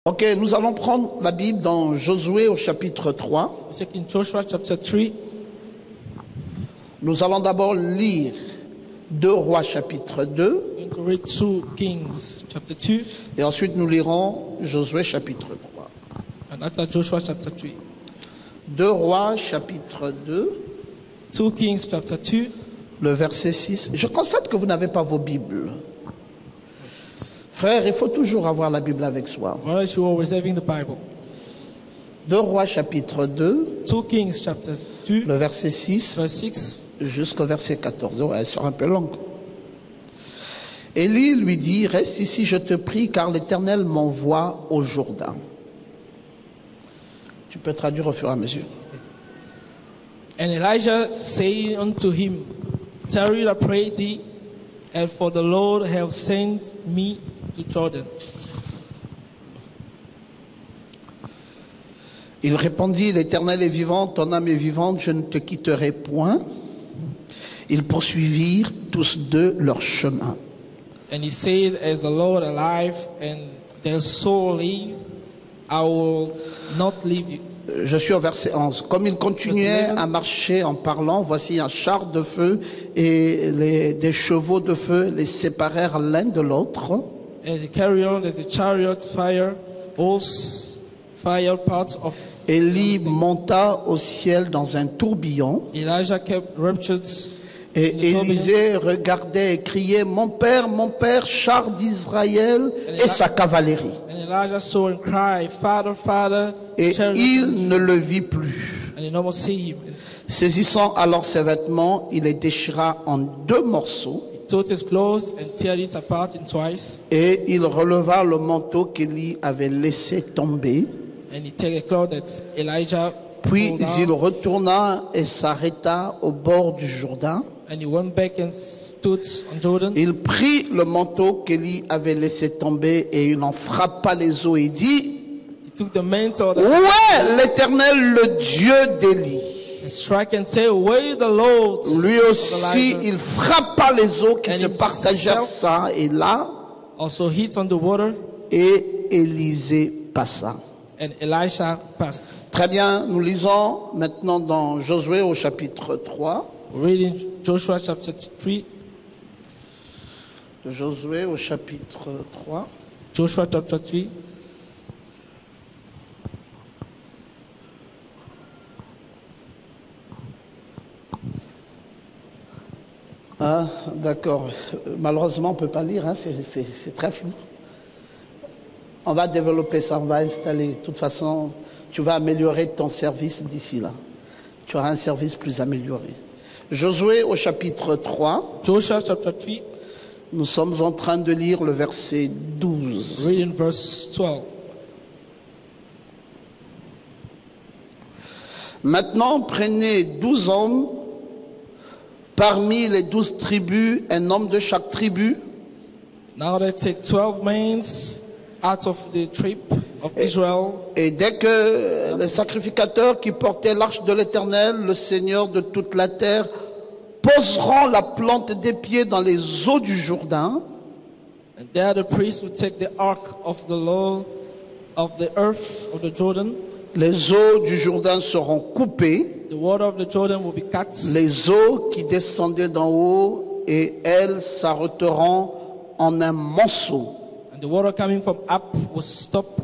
Ok, nous allons prendre la Bible dans Josué au chapitre 3. In Joshua chapter 3, Nous allons d'abord lire 2 Rois chapitre 2 we're going to read 2 Kings chapter 2, et ensuite nous lirons Josué chapitre 3. and after Joshua chapter 3. 2 Rois chapitre 2, 2 Kings chapter 2, le verset 6. Je constate que vous n'avez pas vos Bibles. Frère, il faut toujours avoir la Bible avec soi. or else you are reserving the Bible. 2 Rois chapitre 2, 2 Kings chapter 2, le verset 6 verse 6. jusqu'au verset 14. Ouais, elle sera un peu longue. Élie lui dit, reste ici, je te prie, car l'Éternel m'envoie au Jourdain. Tu peux traduire au fur et à mesure. And Elijah said unto him, tarry, I pray thee, and for the Lord hath sent me to Jordan. Il répondit, l'Éternel est vivant, ton âme est vivante, je ne te quitterai point. Ils poursuivirent tous deux leur chemin. And he said, as the Lord alive, and their soul live, I will not leave you. Je suis au verset 11. Comme ils continuaient à marcher en parlant, voici un char de feu et des chevaux de feu les séparèrent l'un de l'autre. As he carried on, there's a chariot fire, horse fire parts of. Élie monta au ciel dans un tourbillon. Elijah kept raptured. Et Élisée regardait et criait, mon père, char d'Israël et sa cavalerie. And Elijah saw and cried, Father, Father, Et chariot. il ne le vit plus. And he no more see him. Saisissant alors ses vêtements, il les déchira en 2 morceaux. He took his clothes and tear it apart in twice. Et il releva le manteau qu'Élie avait laissé tomber. And he took a cloth that Elijah Puis pulled il out. retourna et s'arrêta au bord du Jourdain. And he went back and stood on Jordan. Il prit le manteau qu'Élie avait laissé tomber et il en frappa les eaux et dit, He took the mantle où est l'Éternel, le Dieu d'Élie? and struck and said, where is the Lord? Lui of aussi, Elijah? il frappa les eaux qui And se partagèrent himself ça et là, Also hit on the water, et Élisée passa. and Elisha passed. Très bien, nous lisons maintenant dans Josué au chapitre 3. Reading Joshua chapter 3. Josué au chapitre 3. Joshua chapter 3. Ah, d'accord. Malheureusement, on ne peut pas lire, hein, c'est très flou. On va développer ça, on va installer. De toute façon, tu vas améliorer ton service d'ici là. Tu auras un service plus amélioré. Josué au chapitre 3. Joshua chapter 3. Nous sommes en train de lire le verset 12. Reading verse 12. Maintenant, prenez 12 hommes parmi les 12 tribus, un homme de chaque tribu. Now they take 12 men out of the tribe of Israel. Et dès que les sacrificateurs qui portaient l'arche de l'Éternel, le Seigneur de toute la terre, poseront la plante des pieds dans les eaux du Jourdain, And there the priests will take the ark of the Lord of the earth of the Jordan. les eaux du Jourdain seront coupées, The water of the Jordan will be cut. les eaux qui descendaient d'en haut, et elles s'arrêteront en un monceau. And the water coming from up will stop.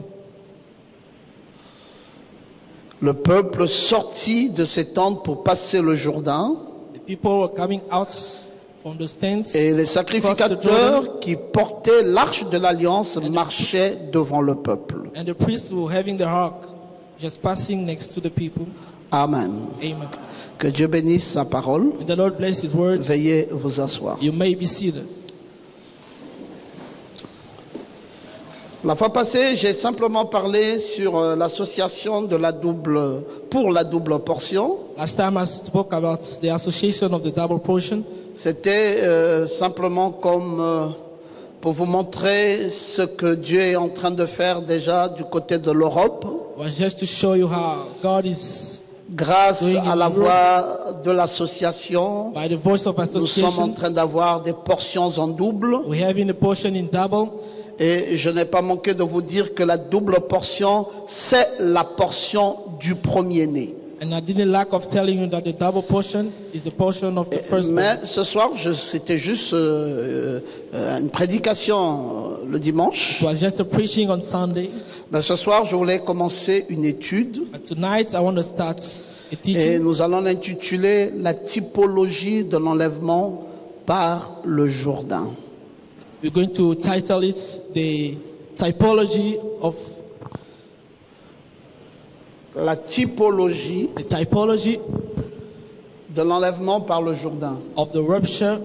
Le peuple sortit de ses tentes pour passer le Jourdain, The people were coming out from the tents. et les across the Jordan. sacrificateurs qui portaient l'arche de l'Alliance marchaient devant le peuple. And the priests were having the ark just passing next to the people. Amen. Amen. Que Dieu bénisse sa parole. May the Lord bless his words. Veuillez vous asseoir. You may be seated. La fois passée, j'ai simplement parlé sur l'association de la double pour la double portion. Last time I spoke about the association of the double portion. C'était simplement comme pour vous montrer ce que Dieu est en train de faire déjà du côté de l'Europe. It was just to show you how God is, Grâce Doing à in la Europe. voix de l'association, by the voice of nous sommes en association, train d'avoir des portions en double. we're having a portion in double. Et je n'ai pas manqué de vous dire que la double portion, c'est la portion du premier-né. And I didn't lack of telling you that the double portion is the portion of the first one. Mais ce soir, c'était juste une prédication le dimanche. It was just a preaching on Sunday. Mais ce soir, je voulais commencer une étude. But tonight I want to start a Et teaching. nous allons l'intituler « La typologie de l'enlèvement par le Jourdain ». We're going to title it the typology of La typologie de l'enlèvement par le Jourdain. of the rapture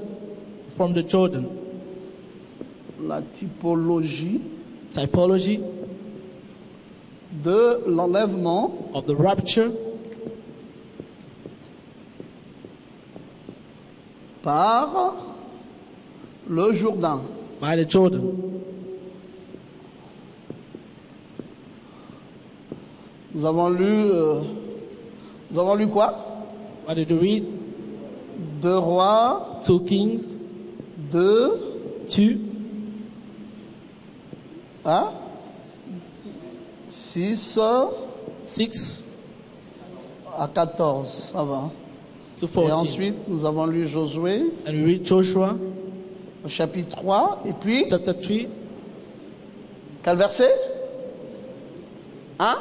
from the Jordan. La typologie Typology de l'enlèvement of the rapture par le Jourdain. by the Jordan. Nous avons lu quoi? What did you read? 2 Rois 2 Kings 2 2 hein? 6 6 à 14, ça va. to Et 14. ensuite, nous avons lu Josué, And we read Joshua au chapitre 3, et puis, chapter 3, quel verset? Hein?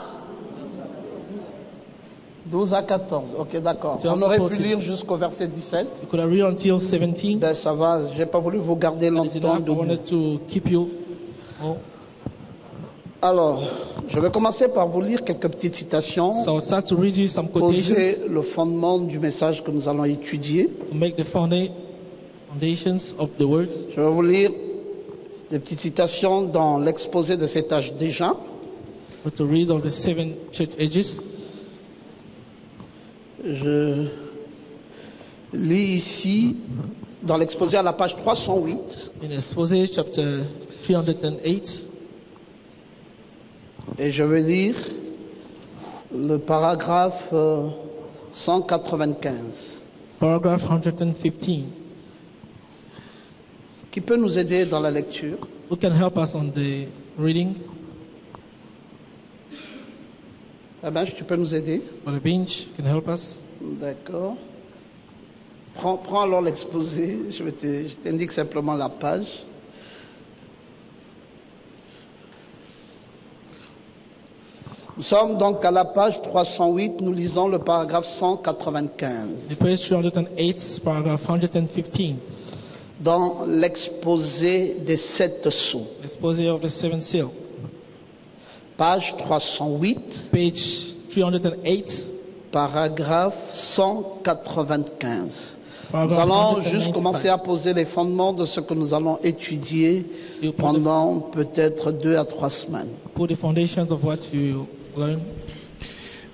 12 à 14, ok, d'accord. 12 On aurait to pu 14. lire jusqu'au verset 17. you could have read until 17. Ben, ça va, j'ai pas voulu vous garder That is longtemps enough. I debout. wanted to keep you. Oh. Alors, je vais commencer par vous lire quelques petites citations, So I'll start to read you some quotations poser le fondement du message que nous allons étudier. to make the foundations of the words. Je vais vous lire des petites citations dans l'exposé de cet âge déjà. Or to read of the 7 church ages. Je lis ici, dans l'exposé à la page 308, In Exposé chapter 308. et je vais lire le paragraphe 195, Paragraph 115. qui peut nous aider dans la lecture. Who can help us on the reading? Ah ben, tu peux nous aider. Brother Binch can help us. D'accord. Prends alors l'exposé, je t'indique simplement la page. Nous sommes donc à la page 308, nous lisons le paragraphe 195. The page 308, paragraph 115. Dans l'exposé des 7 sceaux. Exposé of the 7 seal. Page 308, Page 308. paragraphe 195. Nous Paragraph allons 195. juste commencer à poser les fondements de ce que nous allons étudier pendant peut-être 2 à 3 semaines. Put the foundations of what you learn.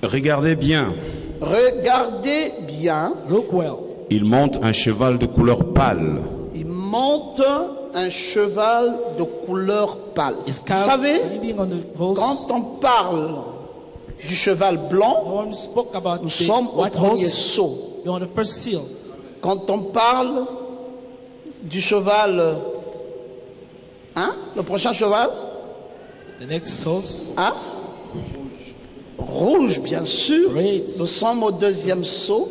Regardez bien, Regardez bien, Look well. il monte un cheval de couleur pâle. il monte un cheval de couleur pâle. Is Vous savez, riding on the horse. quand on parle du cheval blanc, No one spoke about nous the sommes au white premier horse. saut. You're on the first seal. Quand on parle du cheval, hein, le prochain cheval, The next horse. hein, rouge bien sûr, Red. nous sommes au 2e saut.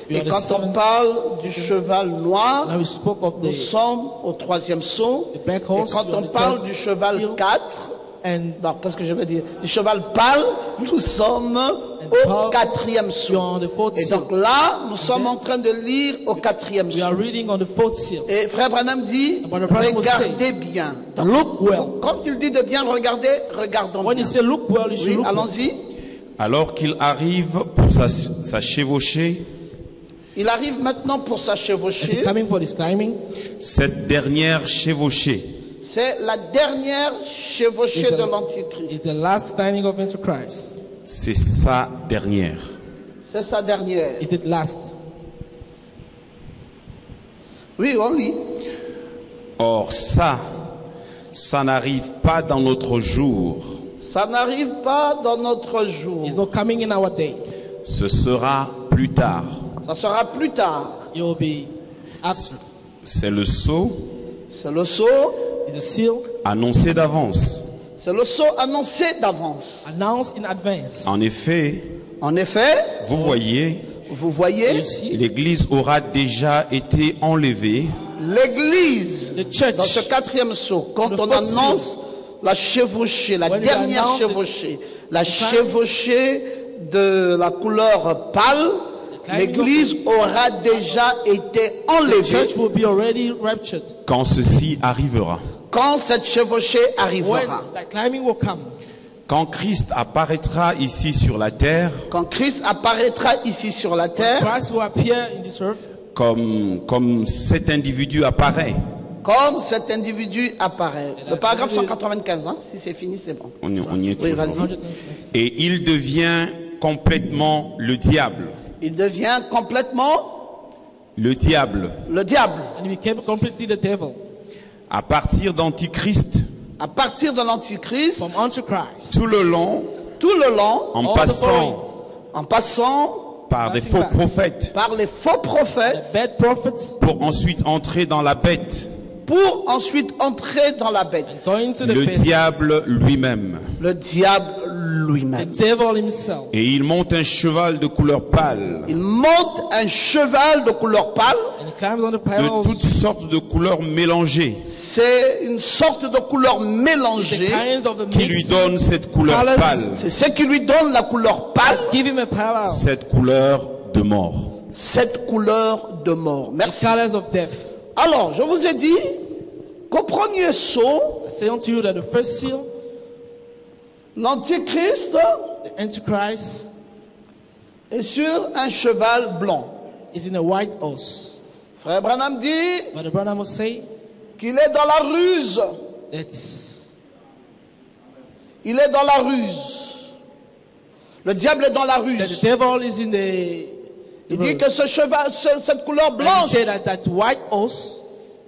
We Et are the quand on seventh- parle du cheval noir, Now we spoke of nous the sommes au 3e saut. The black Et horse, quand we are on the parle third du cheval hill. 4, and non, qu'est-ce que je veux dire? Du cheval pâle, nous sommes au pâle, 4e we saut. are on the fourth Et seal. donc là, nous sommes en train de lire au 4e We are saut. reading on the fourth seal. Et Frère Branham dit, Brother Branham will regardez bien. Donc, Look well. quand il dit de bien regarder, regardons When bien. you say look well, you should Oui, look well. allons-y. Alors qu'il arrive pour sa chevauchée, Il arrive maintenant pour sa Is he chevauchée. coming for this climbing? cette dernière chevauchée C'est la dernière chevauchée Is de the- l'Antichrist. Is the last climbing of Antichrist? c'est sa dernière. C'est sa dernière. Is it last? Oui, on lit. Or ça n'arrive pas dans notre jour. Ça n'arrive pas dans notre jour. It's not coming in our day. Ce sera plus tard. Ça sera plus tard. It will be after. C'est le sceau C'est le saut It's a seal annoncé d'avance. C'est le sceau annoncé d'avance. Announced in advance. En effet, vous voyez, You see, l'Église aura déjà été enlevée l'église, the church, dans ce quatrième sceau, quand the on fourth annonce la chevauchée, la When we dernière announce chevauchée, la chevauchée de la couleur pâle, l'église aura déjà été the enlevée church will be already raptured. quand ceci arrivera. quand cette chevauchée When arrivera. that climbing will come. Quand Christ apparaîtra ici sur la terre, Quand Christ apparaîtra ici sur la terre, Christ will appear in this earth comme cet individu apparaît. comme cet individu apparaît. Le paragraphe 195, hein, si c'est fini, c'est bon. On y est Oui, toujours. vas-y. Et il devient complètement le diable. Il devient complètement Le diable. le diable. and he became completely the devil. À partir d'Antichrist, À partir de l'Antichrist, From Antichrist, tout le long, tout le long, en All the passant en passant par des faux prophètes, par les faux prophètes, the bad prophets, pour ensuite entrer dans la bête, pour ensuite entrer dans la bête. going to the le beast, diable lui-même. Le diable the lui-même. devil himself. Et il monte un cheval de couleur pâle, Il monte un cheval de couleur pâle. And he climbs on the de pile toutes sortes de couleurs mélangées, C'est une sorte de couleur the mélangée. kinds of the qui lui mixed donne cette couleur Colours. pâle, C'est ce qui lui donne la couleur pâle, Let's give him a pile cette couleur de mort. cette couleur de mort. the Merci. colors of death. Alors, je vous ai dit qu'au premier saut, I say unto you that the first seal, l'Antichrist the Antichrist, est sur un cheval blanc. is in a white horse. Frère Branham dit But the brother must say qu'il est dans la ruse. that Il est dans la ruse. Le diable est dans la the ruse. devil is in the. Il dit que ce cheval, cette couleur And he blanche said that white horse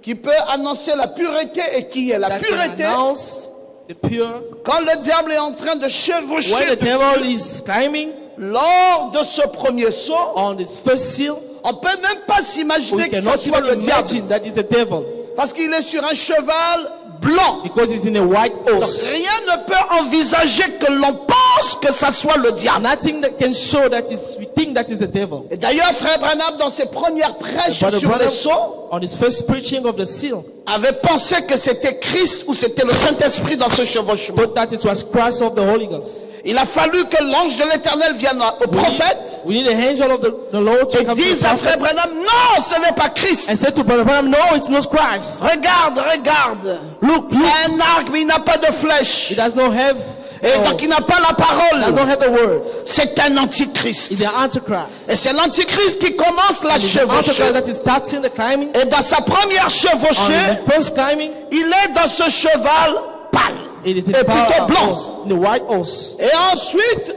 qui peut annoncer la pureté et qui est la that can pureté, announce the pure. quand le diable est en train de When chevaucher the devil is climbing lors de ce premier saut, on this first seal, on ne peut même pas s'imaginer we que ce cannot soit le even diable. imagine that is a devil Parce qu'il est sur un cheval blanc. because he's in a white Donc, horse. rien ne peut envisager que l'on pense que ça soit le diable. Nothing that can show that is we think that is a devil. Et d'ailleurs, frère Branham, dans ses premières prêches But the sur brother, les sauts, on his first preaching of the seal, avait pensé que c'était Christ ou c'était le Saint-Esprit dans ce chevauchement. thought that it was Christ of the Holy Ghost. Il a fallu que l'ange de l'Éternel vienne au prophète We need an angel of the Lord to et come to the dise à frère prophet Branham, non, ce n'est pas Christ. and say to Brother Branham, no, it's not Christ. Regarde, regarde. Look, Il a un arc, mais il n'a pas de he flèche. does not have, Et donc il n'a pas la does not parole. have the word. C'est un antichrist. He's an antichrist. Et c'est l'antichrist qui commence la And it's the antichrist chevauchée. that is starting the climbing. Et dans sa première On chevauchée, the first climbing, il est dans ce cheval pâle. it is Et in plutôt blanc. horse, in the white horse. Et ensuite,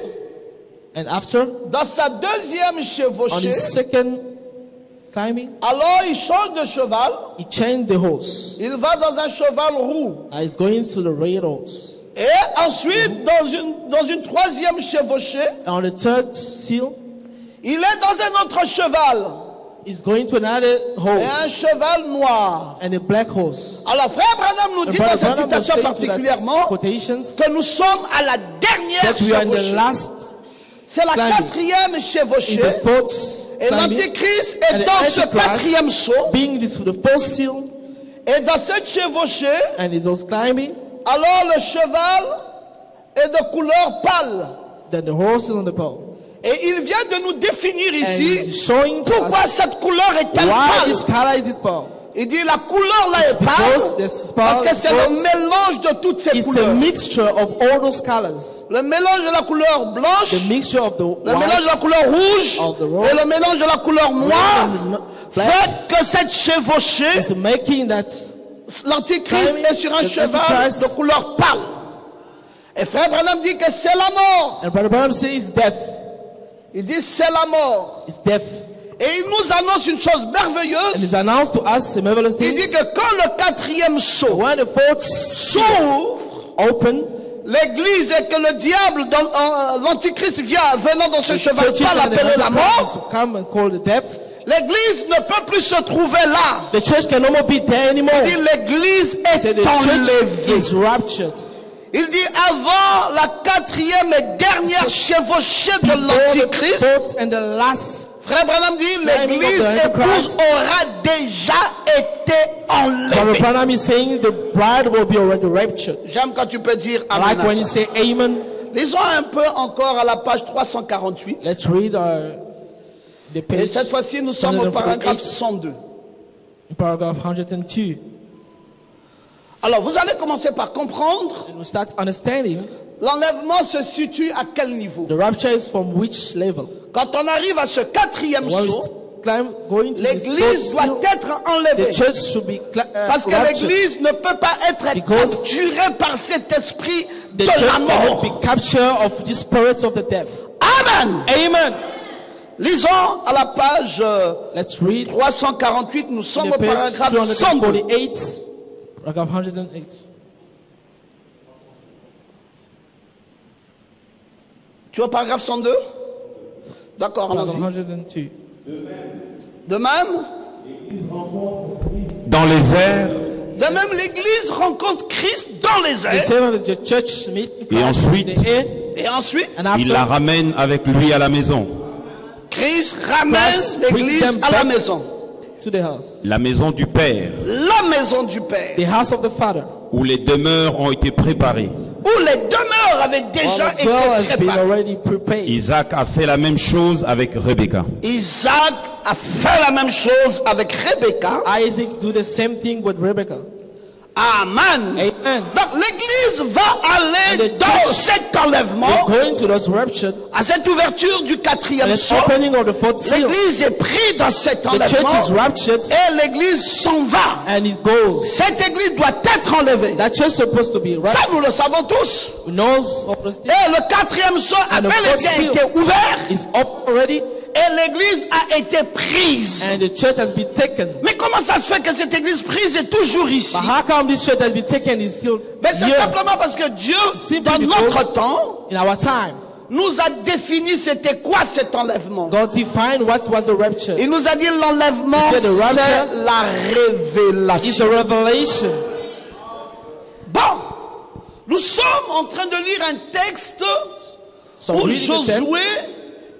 And after, dans sa deuxième on chevauchée, his second climbing, alors il change de cheval. he changed the horse. Il va dans un cheval roux. He's going to the red horse. Et ensuite, dans une troisième chevauchée, And on the third seal, il est dans un autre cheval. he's going to another Et un horse cheval noir. and a black horse. Alors frère Branham nous And dit dans Brother cette Branham will citation say to particulièrement that quotations que nous sommes à la dernière that we are in the chevauchée. last, C'est la climbing. quatrième is chevauchée. the fourth Et climbing, l'antichrist and est the dans ce Antichrist quatrième saut. being this the fourth seal, Et dans cette chevauchée, and is also climbing. alors le cheval est de couleur pâle. Then the horse is on the pole, Et il vient de nous définir and ici he's showing to pourquoi us cette couleur est-elle why this pâle. color is it pale. Il dit la couleur là est Because pâle the parce que c'est le because mélange de toutes ces it's a couleurs. mixture of all those colors. Le mélange de la couleur blanche, The mixture of the le mélange de la white couleur rouge of the rose, et le mélange de la couleur noire and the black fait que cette chevauchée, is making that l'antichrist est sur un the cheval Antichrist. de couleur pâle. Et frère Branham dit que c'est la mort. And Brother Branham says death. Il dit c'est la mort. It's death. Et il nous annonce une chose And merveilleuse. it's announced to us a marvelous Il dit thing. que quand le quatrième saut When the fourth seal s'ouvre, open, l'église et que le diable, l'antichrist venant dans ce cheval churches pâle and the appelé la Antichrist mort, will come and call the death. L'église ne peut plus se trouver là. The church can no more be there anymore. Il dit l'église Say est the church enlevée. is raptured. Il dit avant la quatrième et dernière chevauchée de Before the l'Antichrist, fourth and the last, Frère Branham dit l'église épouse aura déjà été Brother enlevée. Branham is saying the bride will be already raptured. J'aime quand tu peux dire I amen. like when you à ça. say amen. Lisons un peu encore à la page 348. Let's read the Et page. cette fois-ci, nous sommes au paragraphe 148, 102. paragraph 102. Alors, vous allez commencer par comprendre And we start understanding l'enlèvement se situe à quel niveau. the rapture is from which level. Quand on arrive à ce quatrième When we saut, going to this l'église fourth doit seal, être enlevée. the church should be Parce que raptured. l'église ne peut pas être Because capturée par cet esprit The de church la cannot mort. be captured of the spirits of the death. Amen. Amen. Lisons à la page Let's read 348, nous sommes the au page paragraphe 102. 248. Paragraph 108. Tu es au paragraphe 102? D'accord, Paragraph allons-y. 102. De même, Dans les airs, l'église rencontre Christ dans les The airs. same as the church meet Et ensuite, in the air, Et ensuite, and after il la ramène avec lui à la maison. Christ ramène Christ bring l'église them à la back. maison. to the house, La maison du Père, La maison du Père. the house of the Father. où les demeures ont été préparées. Où les demeures avaient All déjà the dwell has été been préparées. already prepared. Isaac a fait la même chose avec Rebecca. Isaac a fait la même chose avec Rebecca. Isaac do the same thing with Rebecca. Amen. Amen. Donc l'église va aller And the dans church cet They're enlèvement, going to those raptured, à cette ouverture du and quatrième the saut. opening of the fourth seal. L'église est prise dans cet The church is enlèvement raptured, et l'église s'en va. and it goes. Cette église doit être enlevée. That church is supposed to be Ça, raptured. nous le savons tous. Who knows all those things? Et le quatrième saut a And the bel et fourth bien seal été ouvert is up already, et l'église a été prise. and the church has been taken. Mais comment ça se fait que cette église prise est toujours ici? But how come this church has been taken is still Mais c'est here simplement parce que Dieu, Simply dans because- notre temps, in our time? nous a défini c'était quoi cet enlèvement. God defined what was the rapture. Il nous a dit l'enlèvement, He said the rapture c'est la It's a révélation. revelation. Bon, nous sommes en train de lire un texte So où reading the text Josué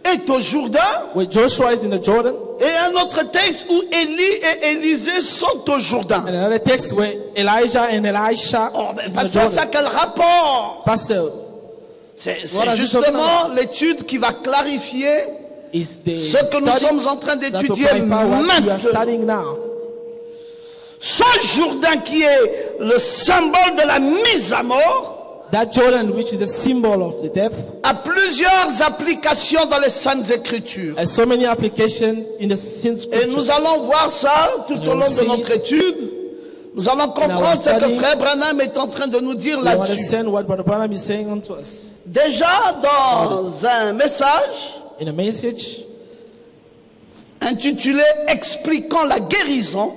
est au Jourdain where Joshua is in the Jordan, et un autre texte où Élie et Élisée sont au Jourdain. and another text where Elijah and Elisha Oh, mais is in the pasteur, ça Jordan. quel rapport? Pastor, C'est What are you justement l'étude qui va clarifier is the ce que nous study sommes en train that will d'étudier clarify what we are maintenant. studying now. Ce Jourdain qui est le symbole de la mise à mort That Jordan, which is a symbol of the death, a plusieurs applications dans les Saintes Écritures. has so many applications in the sin Et scripture. nous allons voir ça tout au long de notre étude. Nous allons comprendre ce que study, Frère Branham est en train de nous dire We là-dessus. understand what Brother Branham is saying unto us. Déjà dans un message In a message intitulé Expliquant la guérison,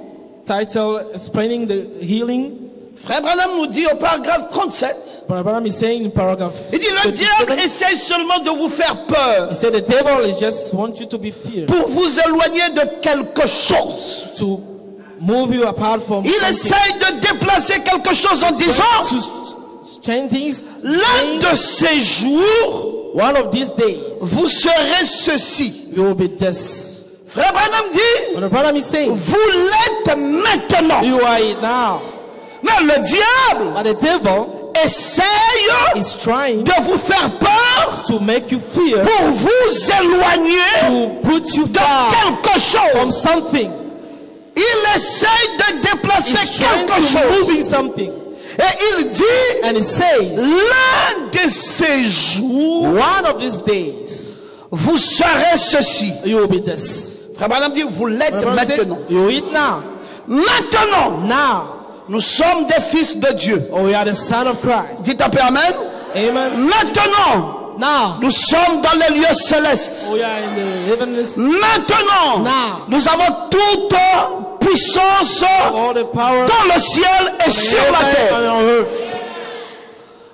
titled Explaining the Healing, Frère Branham nous dit au paragraphe 37, Brother Branham is saying in paragraph il dit le 37, diable essaye seulement de vous faire peur he said the devil is just want you to be feared, pour vous éloigner de quelque chose. to move you apart from Il something, essaye de déplacer quelque chose en disant to change things. l'un de ces jours One of these days vous serez ceci. you will be this. Frère Branham dit Brother Branham is saying vous l'êtes maintenant. you are it now, Mais le diable but the devil essaye is trying de vous faire peur to make you fear, pour vous éloigner to put you de far quelque from chose. something. Il essaye de déplacer He's trying quelque to chose. moving something, Et il dit and he says l'un de ces jours one of these days vous serez ceci. you will be this. Frère Branham dit vous l'êtes Brother Branham said, maintenant. you eat now. Maintenant, nous sommes des fils de Dieu. Oh, we are the son of Christ. Dites un peu amen. Amen. Maintenant, Now, nous sommes dans les lieux célestes. we are in the heavens. Maintenant, Now. nous avons toute puissance All the power dans le ciel et sur la terre. and on earth.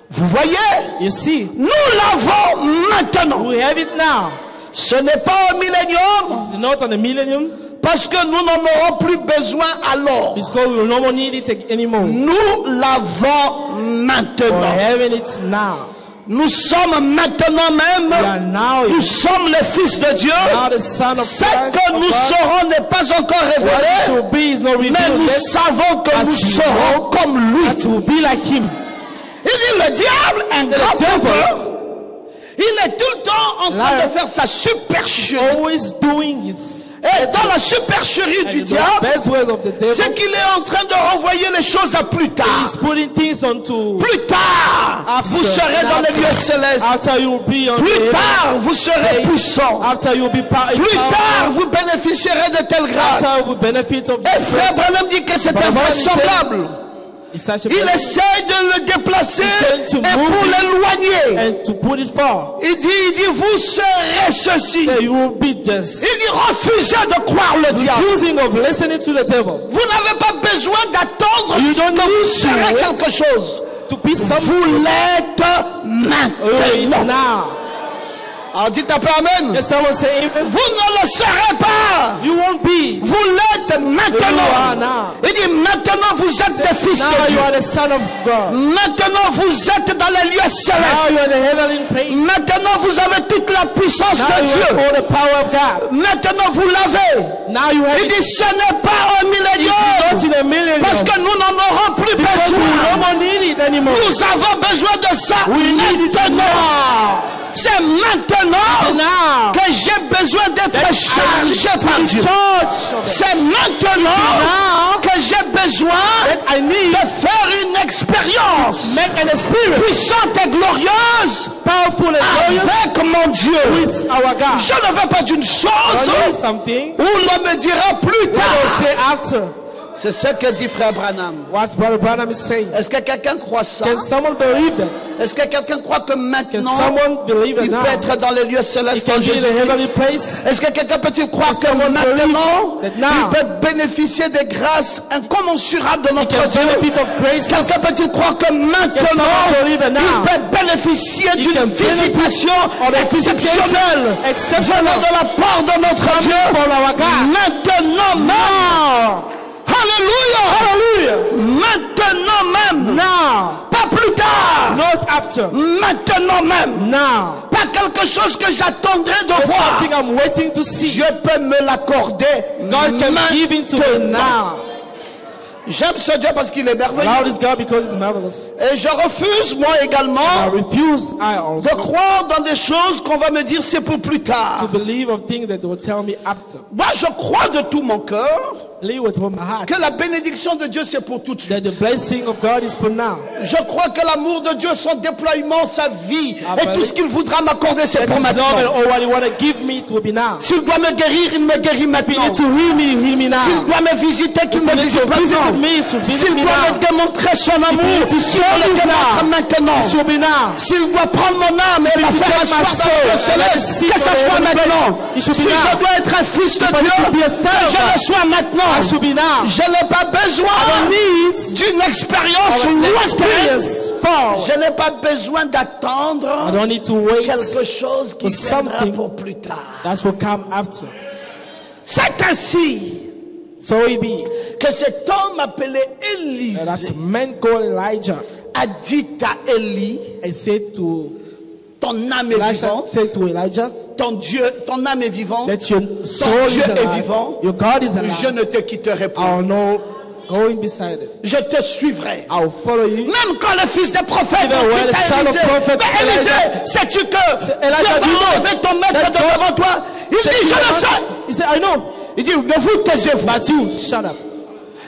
Vous voyez, You see, nous l'avons maintenant. we have it now. Ce n'est pas au millénium, It's not on the millennium, Parce que nous n'en aurons plus besoin alors. Because we will not need it anymore. Nous l'avons We're maintenant. having it now. Nous sommes maintenant même, We are now. nous sommes les fils de Dieu. Now the Son of Ce Christ. que nous serons n'est pas encore What it révélé, shall be is not mais revealed nous yet. savons que As nous you serons comme lui. That will be like him. Il dit le diable, un grand trompeur, il est tout le temps en train Liar. de faire sa supercherie. Always doing his. Et dans la supercherie du And the diable, best ways of the devil. c'est qu'il est en train de renvoyer les choses à plus tard. He's putting things onto. Plus tard, After. vous serez dans les lieux célestes. After you will be on Plus the tard, vous serez puissants. After you will be Plus tard, vous bénéficierez de telles grâces. After you will benefit of Et this frère grace. Branham dit que c'est But invraisemblable. It's such a Il blessing. essaye de le déplacer He's trying to et move pour it. l'éloigner. And to put it far. Il dit, vous serez ceci. That you will be this. Il dit, refusez de croire le diable. Refusing of listening to the devil. Vous n'avez pas besoin d'attendre You don't que vous need to serez wait. quelque chose. To be something. Vous l'êtes It's maintenant. now. Alors dites un peu amen. Can someone say amen? Vous ne le serez pas. You won't be. Vous l'êtes You are maintenant. now. Il dit maintenant vous êtes des fils Now de you Dieu. are the son of God. Maintenant vous êtes dans les lieux Now célestes. you are the heavenly place. Maintenant vous avez toute la puissance Now de you Dieu. have all the power of God. Maintenant vous l'avez. Now you have Il it. dit ce n'est pas un Not millénium. in a million. Parce que nous n'en aurons plus Because we no besoin. more need it anymore. Nous avons besoin de ça need it maintenant. C'est maintenant Now. que j'ai besoin d'être chargé par Dieu. Church of it. C'est maintenant que j'ai besoin That I need de faire une expérience make an experience. puissante et glorieuse Powerful and glorious avec mon Dieu. with our God. Je ne veux pas d'une I chose need something. où l'on me dira plus What tard. I'll say after. C'est ce que dit frère Branham. What Brother Branham is saying. Est-ce que quelqu'un croit ça? Can someone believe that? Est-ce que quelqu'un croit que Can maintenant someone believe it il now? peut être dans les lieux He célestes can en be in the heavenly Jésus-Christ? place. Est-ce que quelqu'un peut-il croire que someone maintenant believe that now il peut bénéficier des grâces incommensurables de notre Can Dieu? benefit of graces. Quelqu'un peut-il croire que maintenant someone believe that now il peut bénéficier can d'une visitation of a exceptionnelle exceptional venant de la part de notre Dieu? from our God. Maintenant même. Alléluia. Maintenant même. Now. Pas plus tard. Not after. Maintenant même. Now. Pas quelque chose que j'attendrai de That's voir. something I'm waiting to see. Dieu peut me l'accorder. God can give it to me now. J'aime ce Dieu parce qu'il est merveilleux. Allow this God because it's marvelous. Et je refuse, moi également, I refuse, I de also, croire dans des choses qu'on va me dire c'est pour plus to tard. believe of things that they will tell me after. Moi, je crois de tout mon cœur Believe with all my heart que la bénédiction de Dieu, c'est pour tout de suite. that the blessing of God is for now. Je crois que l'amour de Dieu, son déploiement, sa vie, et tout ce qu'il voudra m'accorder, c'est That pour is love and maintenant. all what He want to give me, it will be now. S'il doit me guérir, il me guérit If He maintenant. need to heal me now. S'il doit me visiter, qu'il me If He visite need to visit maintenant. me, so visit S'il me doit now. me démontrer son amour, need to il show me le this démontre now. maintenant. It should be now. S'il doit prendre mon âme et la to faire take asseoir my dans soul le and céleste, let it que sit ça on the soit heavenly maintenant. place. It should Si be je now. dois être un fils de If I Dieu, need to be a son que of je God, le sois maintenant. I should be now. Je n'ai pas besoin Needs d'une expérience of an lointaine. experience forward. Je n'ai pas besoin I d'attendre don't need to wait. quelque chose qui for viendra something. pour plus tard. That's what come after. C'est ainsi So it be que cet homme appelé Élisée that man called Elijah a dit à Élie, and said to ton âme est Elijah, vivante, said to Elijah ton Dieu, ton âme est vivante, that your soul Dieu is est alive, vivant. your God is je alive. ne te quitterai I pas. will not going beside it. Je te suivrai. I will follow you. Même quand le fils des prophètes Even dit when the à son of Élisée, prophets mais Élisée, Elijah- sais-tu que Elijah, Dieu you va know enlever ton maître that de God- devant toi? Il dit, je le sais. He said, I know. Il dit, mais vous taisez-vous. But you, shut up.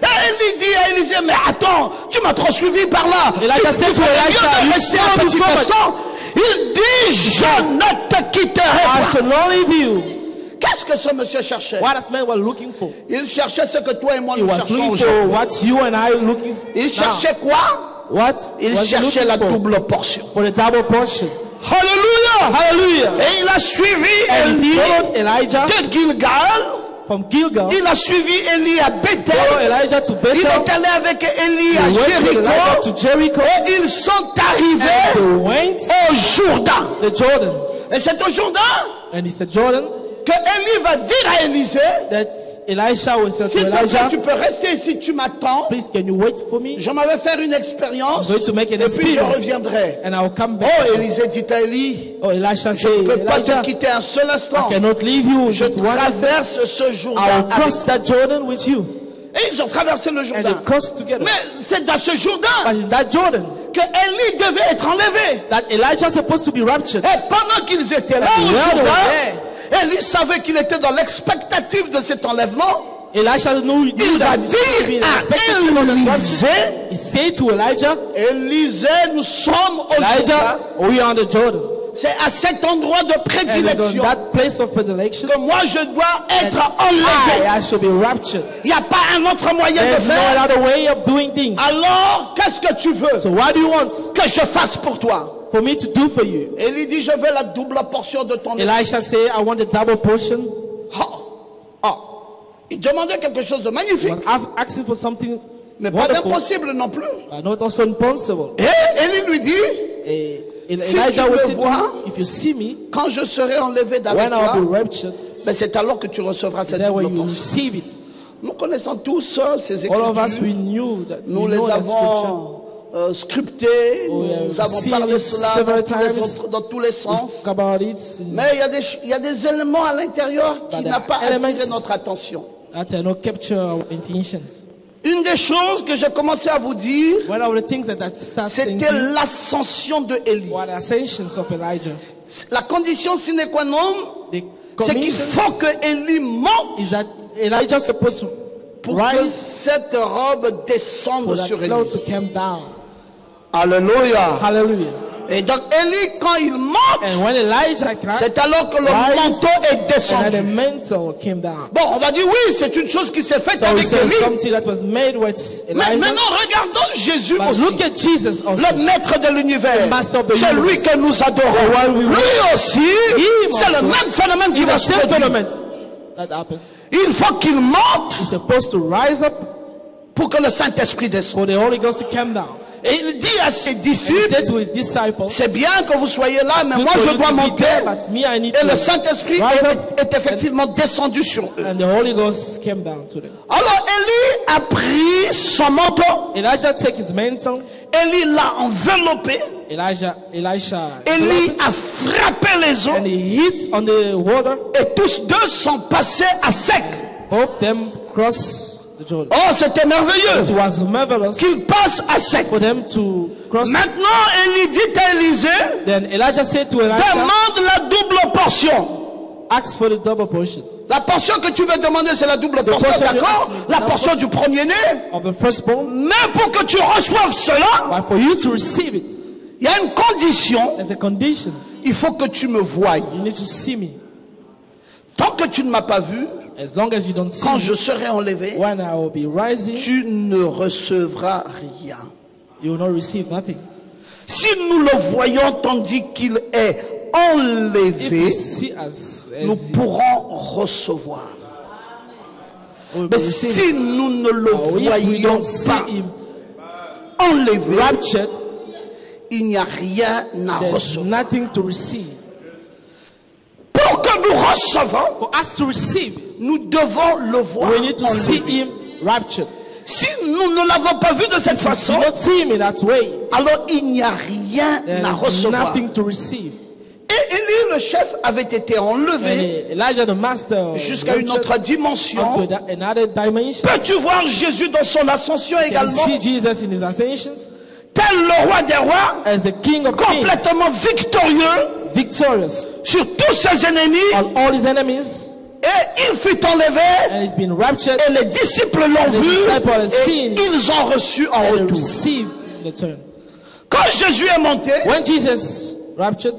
Et il dit à Élisée, mais attends, tu m'as trop suivi par là. Elijah Tu said to ferais Elisha, mieux de you rester still un do petit so much. instant. Il dit, je ne te quitterai I pas. shall not leave you. Qu'est-ce que ce monsieur cherchait? What that man was looking for. Il cherchait ce que toi et moi He nous was cherchons looking aujourd'hui. for what you and I looking for. Il now. cherchait quoi? What? Il was he cherchait looking la for? double portion. For the double portion. Alléluia! Hallelujah. Et il a suivi And he Élie followed Elijah de Gilgal. from Gilgal. Il a suivi Élie à Followed Bethel. Elijah to Il Bethel. est allé avec Élie à He went with Elijah Jéricho. to Jericho. Et ils sont And they arrivés went au Jourdain. the Jordan. Et c'est au Jourdain And he said, Jordan, que Élie va dire à Élisée, that Elisha will say to s'il te plaît, Elijah, tu peux rester ici, tu m'attends. please can you wait for me? Je m'en vais faire une expérience I'm going to make an et puis je experience reviendrai. and I will come back. Oh, Élisée dit à Élie, Oh, Elisha je ne said, peux pas te Elijah, quitter un seul instant. I cannot leave you Je just one instant. traverse ce I will Jourdain. cross that Jordan with you. Et ils ont traversé le And they Jourdain. crossed together. Mais c'est dans ce But Jourdain in that Jordan, que Élie devait être enlevé. that Elijah is supposed to be raptured. Et pendant qu'ils étaient là And au the world Jourdain, was Élie savait qu'il était dans l'expectative de cet enlèvement. Elisha knew Il that va he was going to be dire in à expectation of the rapture. Élisée, He said to Elijah, Élisée, nous sommes au Jourdain. Elijah, we are on the Jordan. C'est à cet endroit de And it's on prédilection that place of predilection que moi je dois être that enlevé. I should be raptured. Il n'y a pas un autre moyen de There's no faire. other way of doing things. Alors, qu'est-ce que tu veux So what do you want que je fasse pour toi? for me to do for you? Élie dit, je veux la double portion de ton esprit. Elisha said, I want a double portion. Il demandait quelque chose de He magnifique, was asking for something mais pas wonderful, d'impossible non plus. but not also impossible. Et Élie lui dit, Si Elijah tu will me say to vois, me, if you see me, quand je serai enlevé d'avec when I will be toi, raptured, ben c'est alors que tu recevras cette then when double you portion. receive it. Nous connaissons tous ces All of us, écritures. we knew that. Nous We les know that scripture. avons scriptées. Oh, yeah, Nous avons seen parlé de it cela several dans tous les times. autres- dans tous les We sens. spoke about it. Mais il y a des éléments à l'intérieur qui But n'ont there pas are elements attiré notre attention. That not capture our intentions. Une des choses que j'ai commencé à vous dire, One of the things that I started saying c'était to you l'ascension de Élie. were the ascensions of Elijah. La condition sine qua non, The c'est qu'il commissions faut que Élie monte is that Elijah is supposed to pour que rise cette robe for descende that sur cloud Élie. to come down. Alléluia. Hallelujah. Et donc Élie, quand il monte, And when Elijah cried, c'est alors que le rise, manteau est and then the descendu. mantle came down. Bon, on va dire oui, c'est une chose qui s'est faite So we avec say Élie. something that was made with Mais Elijah. maintenant, regardons Jésus But aussi. look at Jesus also. Le maître de l'univers, The master of the c'est lui universe. que nous adorons. The one we Lui aussi, Him c'est le also. même phénomène qui It's va the se same produire. phenomenon that happened. Il faut qu'il monte He's supposed to rise up pour que le Saint-Esprit descende. for the Holy Ghost to come down. Et il dit à ses And he disciples, said to his disciples, c'est bien que vous soyez là, mais "Good moi for je you dois to be monter. there, but me, I need Et le to Saint-Esprit rise up." est effectivement descendu sur eux. And the Holy Ghost came down to them. Alors Élie a pris son manteau, Elijah took his mantle. Élie l'a enveloppé, Elisha Élie a frappé les eaux, and he hit on the water. et tous deux sont passés à sec. Both them crossed the Jordan. Oh, c'était merveilleux It was marvelous qu'ils passent à sec. for them to cross. Maintenant, Élie dit à Élisée, Then Elijah said to Elisha, demande la double portion. ask for the double portion La portion que tu veux demander, c'est la double portion, portion you d'accord? ask me. La portion du premier-né. of the firstborn. Mais pour que tu reçoives cela, But for you to receive it, il y a une condition. there's a condition. Il faut que tu me voies. You need to see me. Tant que tu ne m'as pas vu, As long as you don't see quand me, je serai enlevé, when I will be rising, tu ne recevras rien. you will not receive nothing. Si nous le voyons tandis qu'il est If enlevé, you see us nous as pourrons recevoir. we will Mais receive si nous ne le if we voyons don't see pas him enlevé, raptured, il n'y a rien à there's recevoir. nothing to receive. Pour que nous recevons, For us to receive, nous devons le voir we need to see enlevé. him raptured. Si nous ne l'avons pas vu de cette Do façon, not see him in that way. alors il n'y a rien There à is recevoir. nothing to receive. Et Élie, le chef, avait été enlevé And Elijah, the master, jusqu'à une autre raptured dimension. onto another dimension. Peux-tu voir Jésus dans son ascension You can également, see Jesus in his ascensions tel le roi des rois, as the King of Kings, complètement victorieux victorious sur tous ses ennemis, on all his enemies, et il fut enlevé, and he's been raptured et les disciples l'ont And the vu, disciples have et seen. ils ont reçu en and retour. receive the turn. Quand Jésus est monté, When Jesus raptured,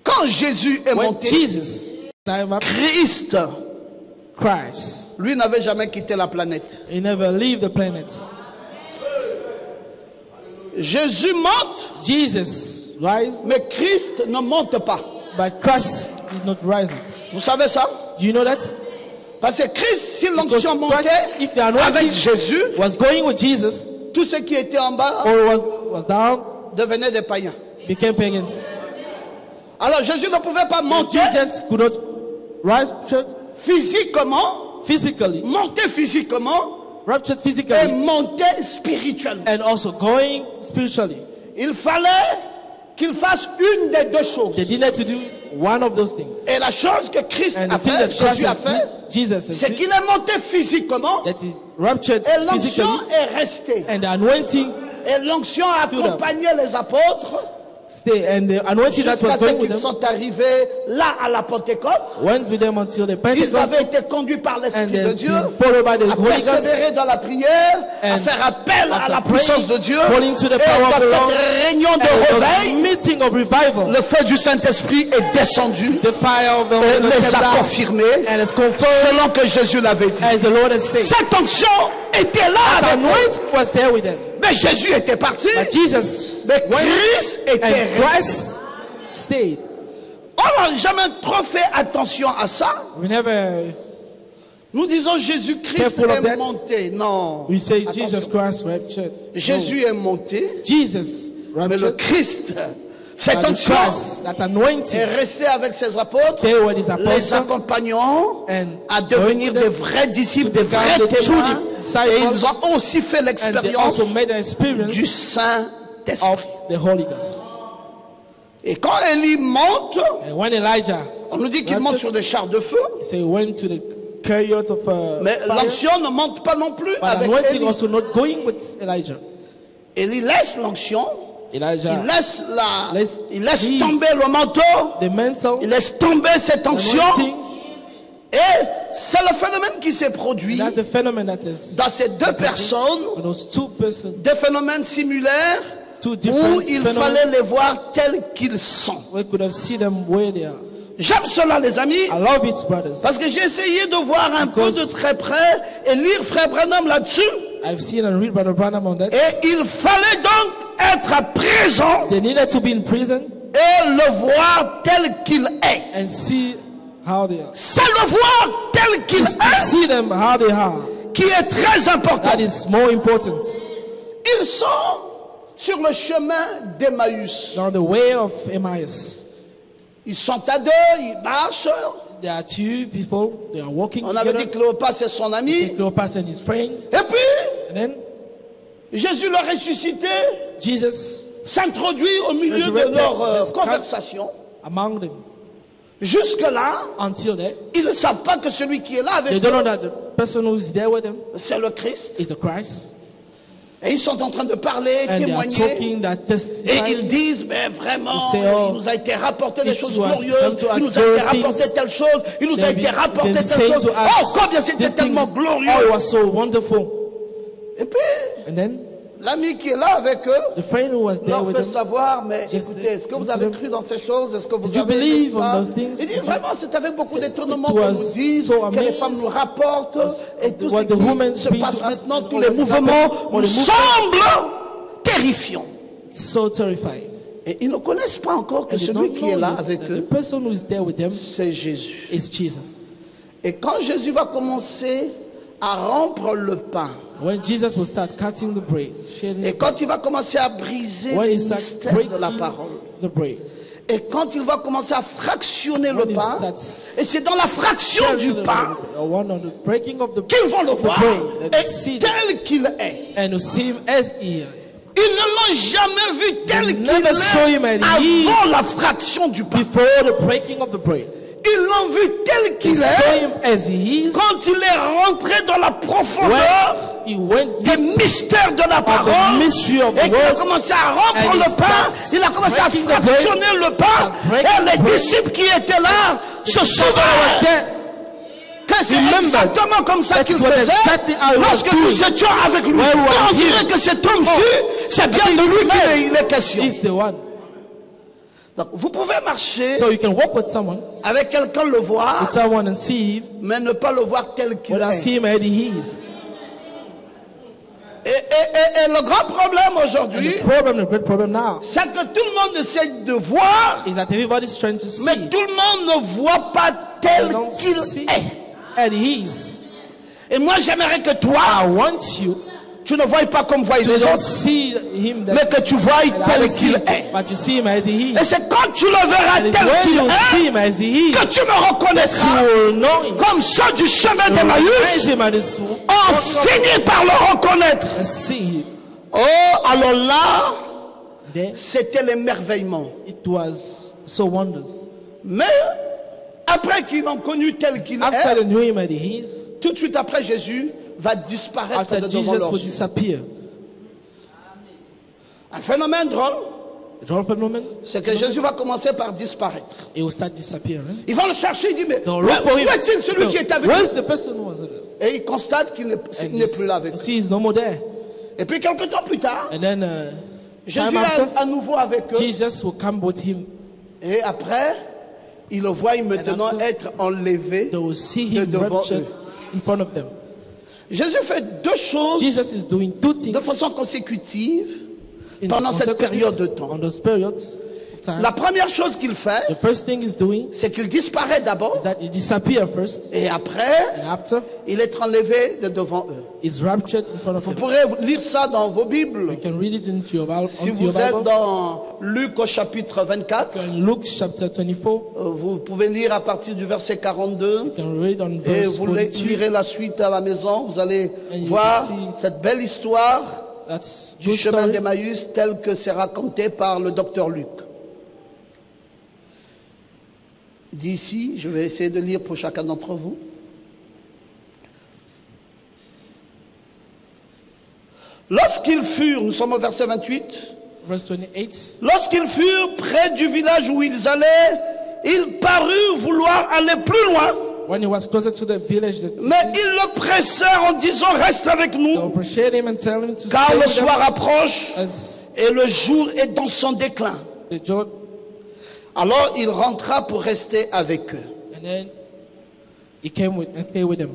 quand Jésus est when monté, Jesus time up, Christ, Christ, lui n'avait jamais quitté la planète. he never leave the planet. Jésus monte, Jesus rise, mais Christ ne monte pas. but Christ is not rising. Vous savez ça? Do you know that? Parce que Christ, si Because l'onction Christ, montait if the avec anointing Jésus, was going with Jesus, tous ceux qui étaient en bas or was down, devenaient des païens. became pagans. Alors Jésus ne pouvait pas monter Jesus could not raptured physiquement, physically, monter physiquement raptured et physically, monter spirituellement. and also going spiritually. Il fallait qu'il fasse une des deux choses. They needed to do one of those things. Et la chose que Christ And a the thing fait, that Christ Jésus a has fait, did, Jesus has c'est did, qu'il est monté physiquement that is raptured et l'onction physically, est restée. and the anointing Et l'onction a accompagné les apôtres stay, and the anointing that jusqu'à was ce going with qu'ils them sont arrivés là à la Pentecôte. went with them until the Ils Pentecost, avaient été conduits par and l'Esprit de they've Dieu been followed by the à Holy Ghost, persévérer dans la prière, à and faire appel à after la puissance de Dieu. calling to the Et power dans of the Lord, cette réunion and de it was a réveil, meeting of revival. le feu du Saint-Esprit est descendu The fire of the et Holy Ghost les came a down, confirmés and it's confirmed selon que Jésus l'avait dit. as the Lord has said. Cette onction était là The avec eux. anointing was there with them, Mais Jésus était parti. but Jesus Mais went, Christ était and resté. Christ stayed. On n'a jamais trop fait attention à ça. We never, Nous disons Jésus-Christ Careful of est that. monté. Non. we say Attention. Jesus Christ raptured. Jésus est monté, No. Jesus mais le raptured. Christ, cette But the onction Christ, that anointing, est resté avec ses apôtres, stay with his les apostles, accompagnant and à devenir going des with them vrais disciples, to des become vrais the true témoins. disciples. Et ils ont aussi fait and they l'expérience also made an experience du Saint-Esprit. of the Holy Ghost. Et quand Élie monte, And when Elijah, on nous dit qu'il monte sur des chars de feu. say, went to the chariot of Mais fire, l'onction ne monte pas non plus but avec anointing Élie. also not going with Elijah. Élie laisse l'onction, Elijah il laisse leave tomber le manteau, the mantle, il laisse tomber cette onction. anointing, Et c'est le phénomène qui s'est produit that's the phenomenon that is dans ces deux personnes, with those two persons, deux phénomènes similaires two où different il phenomena. fallait les voir tels qu'ils sont. We could have seen them where they are. J'aime cela, les amis, I love it, brothers. parce que j'ai essayé de voir un peu Because- de très près et lire Frère Branham là-dessus. I've seen and read Brother Branham on that. Et il fallait donc être présent They needed to be in prison et le voir tel qu'il est. and see how they are. C'est le voir tel qu'il To est see them how they are. qui est très important. That is more important. Ils sont sur le chemin d'Emmaüs. Now the way of Emmaus. Ils sont à deux, ils marchent. There are two people. They are walking On avait dit together. que Cléopas c'est son ami. Cleopas and his friend. Et puis, And then Jésus le ressuscité Jesus s'introduit au milieu de Resurrected, leur just conversation. among them. Jusque-là, Until then, ils ne savent pas que celui qui est là they avec don't know eux, that the person who is there with them c'est le Christ. is the Christ. Et ils sont en train de parler, And they are témoigner. talking, that Et testify. ils disent, mais vraiment, Ils say, oh, il nous a été rapporté des it choses was glorieuses, come to us il nous a été glorious rapporté things. telle chose, il nous a They'll été be- rapporté they'll telle say chose. to us, Oh, combien c'était these tellement things, oh, it glorieux. was so wonderful. Et puis, And then l'ami qui est là avec eux the friend who was there leur with fait them, savoir, mais Just écoutez, est-ce que vous to avez them, cru dans ces choses? Est-ce que vous did you avez believe aimé ça? on those things? Il dit vraiment, c'est avec beaucoup d'étonnement It qu'on was nous dit so que les amazed femmes nous rapportent et tout what ce the women qui se speak passe to us, maintenant, tous all les that mouvements happened, all nous the movements. semblent terrifiants. so terrifying. Et ils ne connaissent pas encore que And they celui don't qui est know là yet avec that the eux, person who is there with them c'est Jésus. is Jesus. Et quand Jésus va commencer à rompre le pain, When Jesus will start cutting the bread, sharing et the quand il va commencer à briser when les he starts mystères de la breaking parole, the bread, et quand il va commencer à fractionner le when he pain, starts et c'est dans la fraction du pain one on the breaking of the qu'ils vont le voir, bread, that et you see tel qu'il est. and to see him as he is. Ils ne l'ont jamais vu tel qu'il never saw him est as he is. avant la fraction du pain. Before the breaking of the bread, Ils l'ont vu tel they qu'il saw est him as he is. quand il est rentré dans la profondeur When he went des deep mystères de la of parole, the mystery of et the qu'il a word, commencé à rompre and he le pain, starts il a commencé à breaking the bread, fractionner le pain, and breaking et les the bread. disciples qui étaient là se was souviennent there. que c'est Remember exactement comme ça that qu'il is what faisait exactly how he was lorsque doing. nous étions avec lui. When we were Et on with him. dirait que cet homme-ci, c'est bien I think de lui this man qu'il est question. is the one. Donc, vous pouvez marcher So you can walk with someone, avec quelqu'un, le voir, with someone and see him, mais ne pas le voir tel qu'il without est. see him as he is. Et le grand problème And aujourd'hui, the problem, the great problem now, c'est que tout le monde essaie de voir, is that everybody's trying to see. mais tout le monde ne voit pas They tel don't qu'il see est. as he is. Et moi, j'aimerais que I toi, want you tu ne vois pas comme voient You les don't autres, see him mais que tu vois that tel others see, qu'il est. but you see him as he Et is. c'est quand tu le verras And it's tel when qu'il you see est him as he is que tu me that reconnaîtras you will know him. comme ceux du chemin You d'Emmaüs recognize him as ont fini par le reconnaître. and see him. Oh, alors là, Then c'était l'émerveillement. it was so wondrous. Mais après qu'ils l'ont connu tel qu'il After est, they knew him as he is, tout de suite après Jésus va disparaître after de devant Jesus leurs would yeux. disappear. Un phénomène drôle, The droll phenomenon, c'est que Jésus va commencer par disparaître. it will start disappearing. Ils vont le chercher, il dit, mais They'll où look for him. est-il celui So, qui est avec where's nous? the person who was with us? Et il constate qu'il n'est And n'est plus là avec eux. see, he's no more there. Et puis quelque temps plus tard, And then Jésus time after, est à nouveau avec eux. Jesus will come with him. Et après, ils le voient maintenant after, être enlevé They will see de him devant raptured eux. in front of them. Jésus fait deux choses Jesus is doing two things de façon consécutive in pendant cette consecutive période de temps. on those periods of time. La première chose qu'il fait, The first thing he's doing c'est qu'il disparaît d'abord is that he disappears first, et après, and after il est enlevé de devant eux. he's raptured in front of Vous them. pourrez lire ça dans vos Bibles. You can read it into your Bible. Si Onto your vous êtes Bible. dans Luc au chapitre 24, In Luke chapter 24, vous pouvez lire à partir du verset 42 you can read on et verse vous 42. lirez la suite à la maison. Vous allez And you voir can see cette belle histoire That's du good chemin story d'Emmaüs tel que c'est raconté par le docteur Luc. D'ici, je vais essayer de lire pour chacun d'entre vous. Lorsqu'ils furent, nous sommes au verset 28, verse 28. lorsqu'ils furent près du village où ils allaient, ils parurent vouloir aller plus loin, When he was closer to the village, mais ils le pressèrent en disant reste avec they nous, appreciate him and tell him to car stay le with them soir approche as et le jour est dans son déclin. the joy. Alors il rentra pour rester avec eux. And then he came with and stayed with them.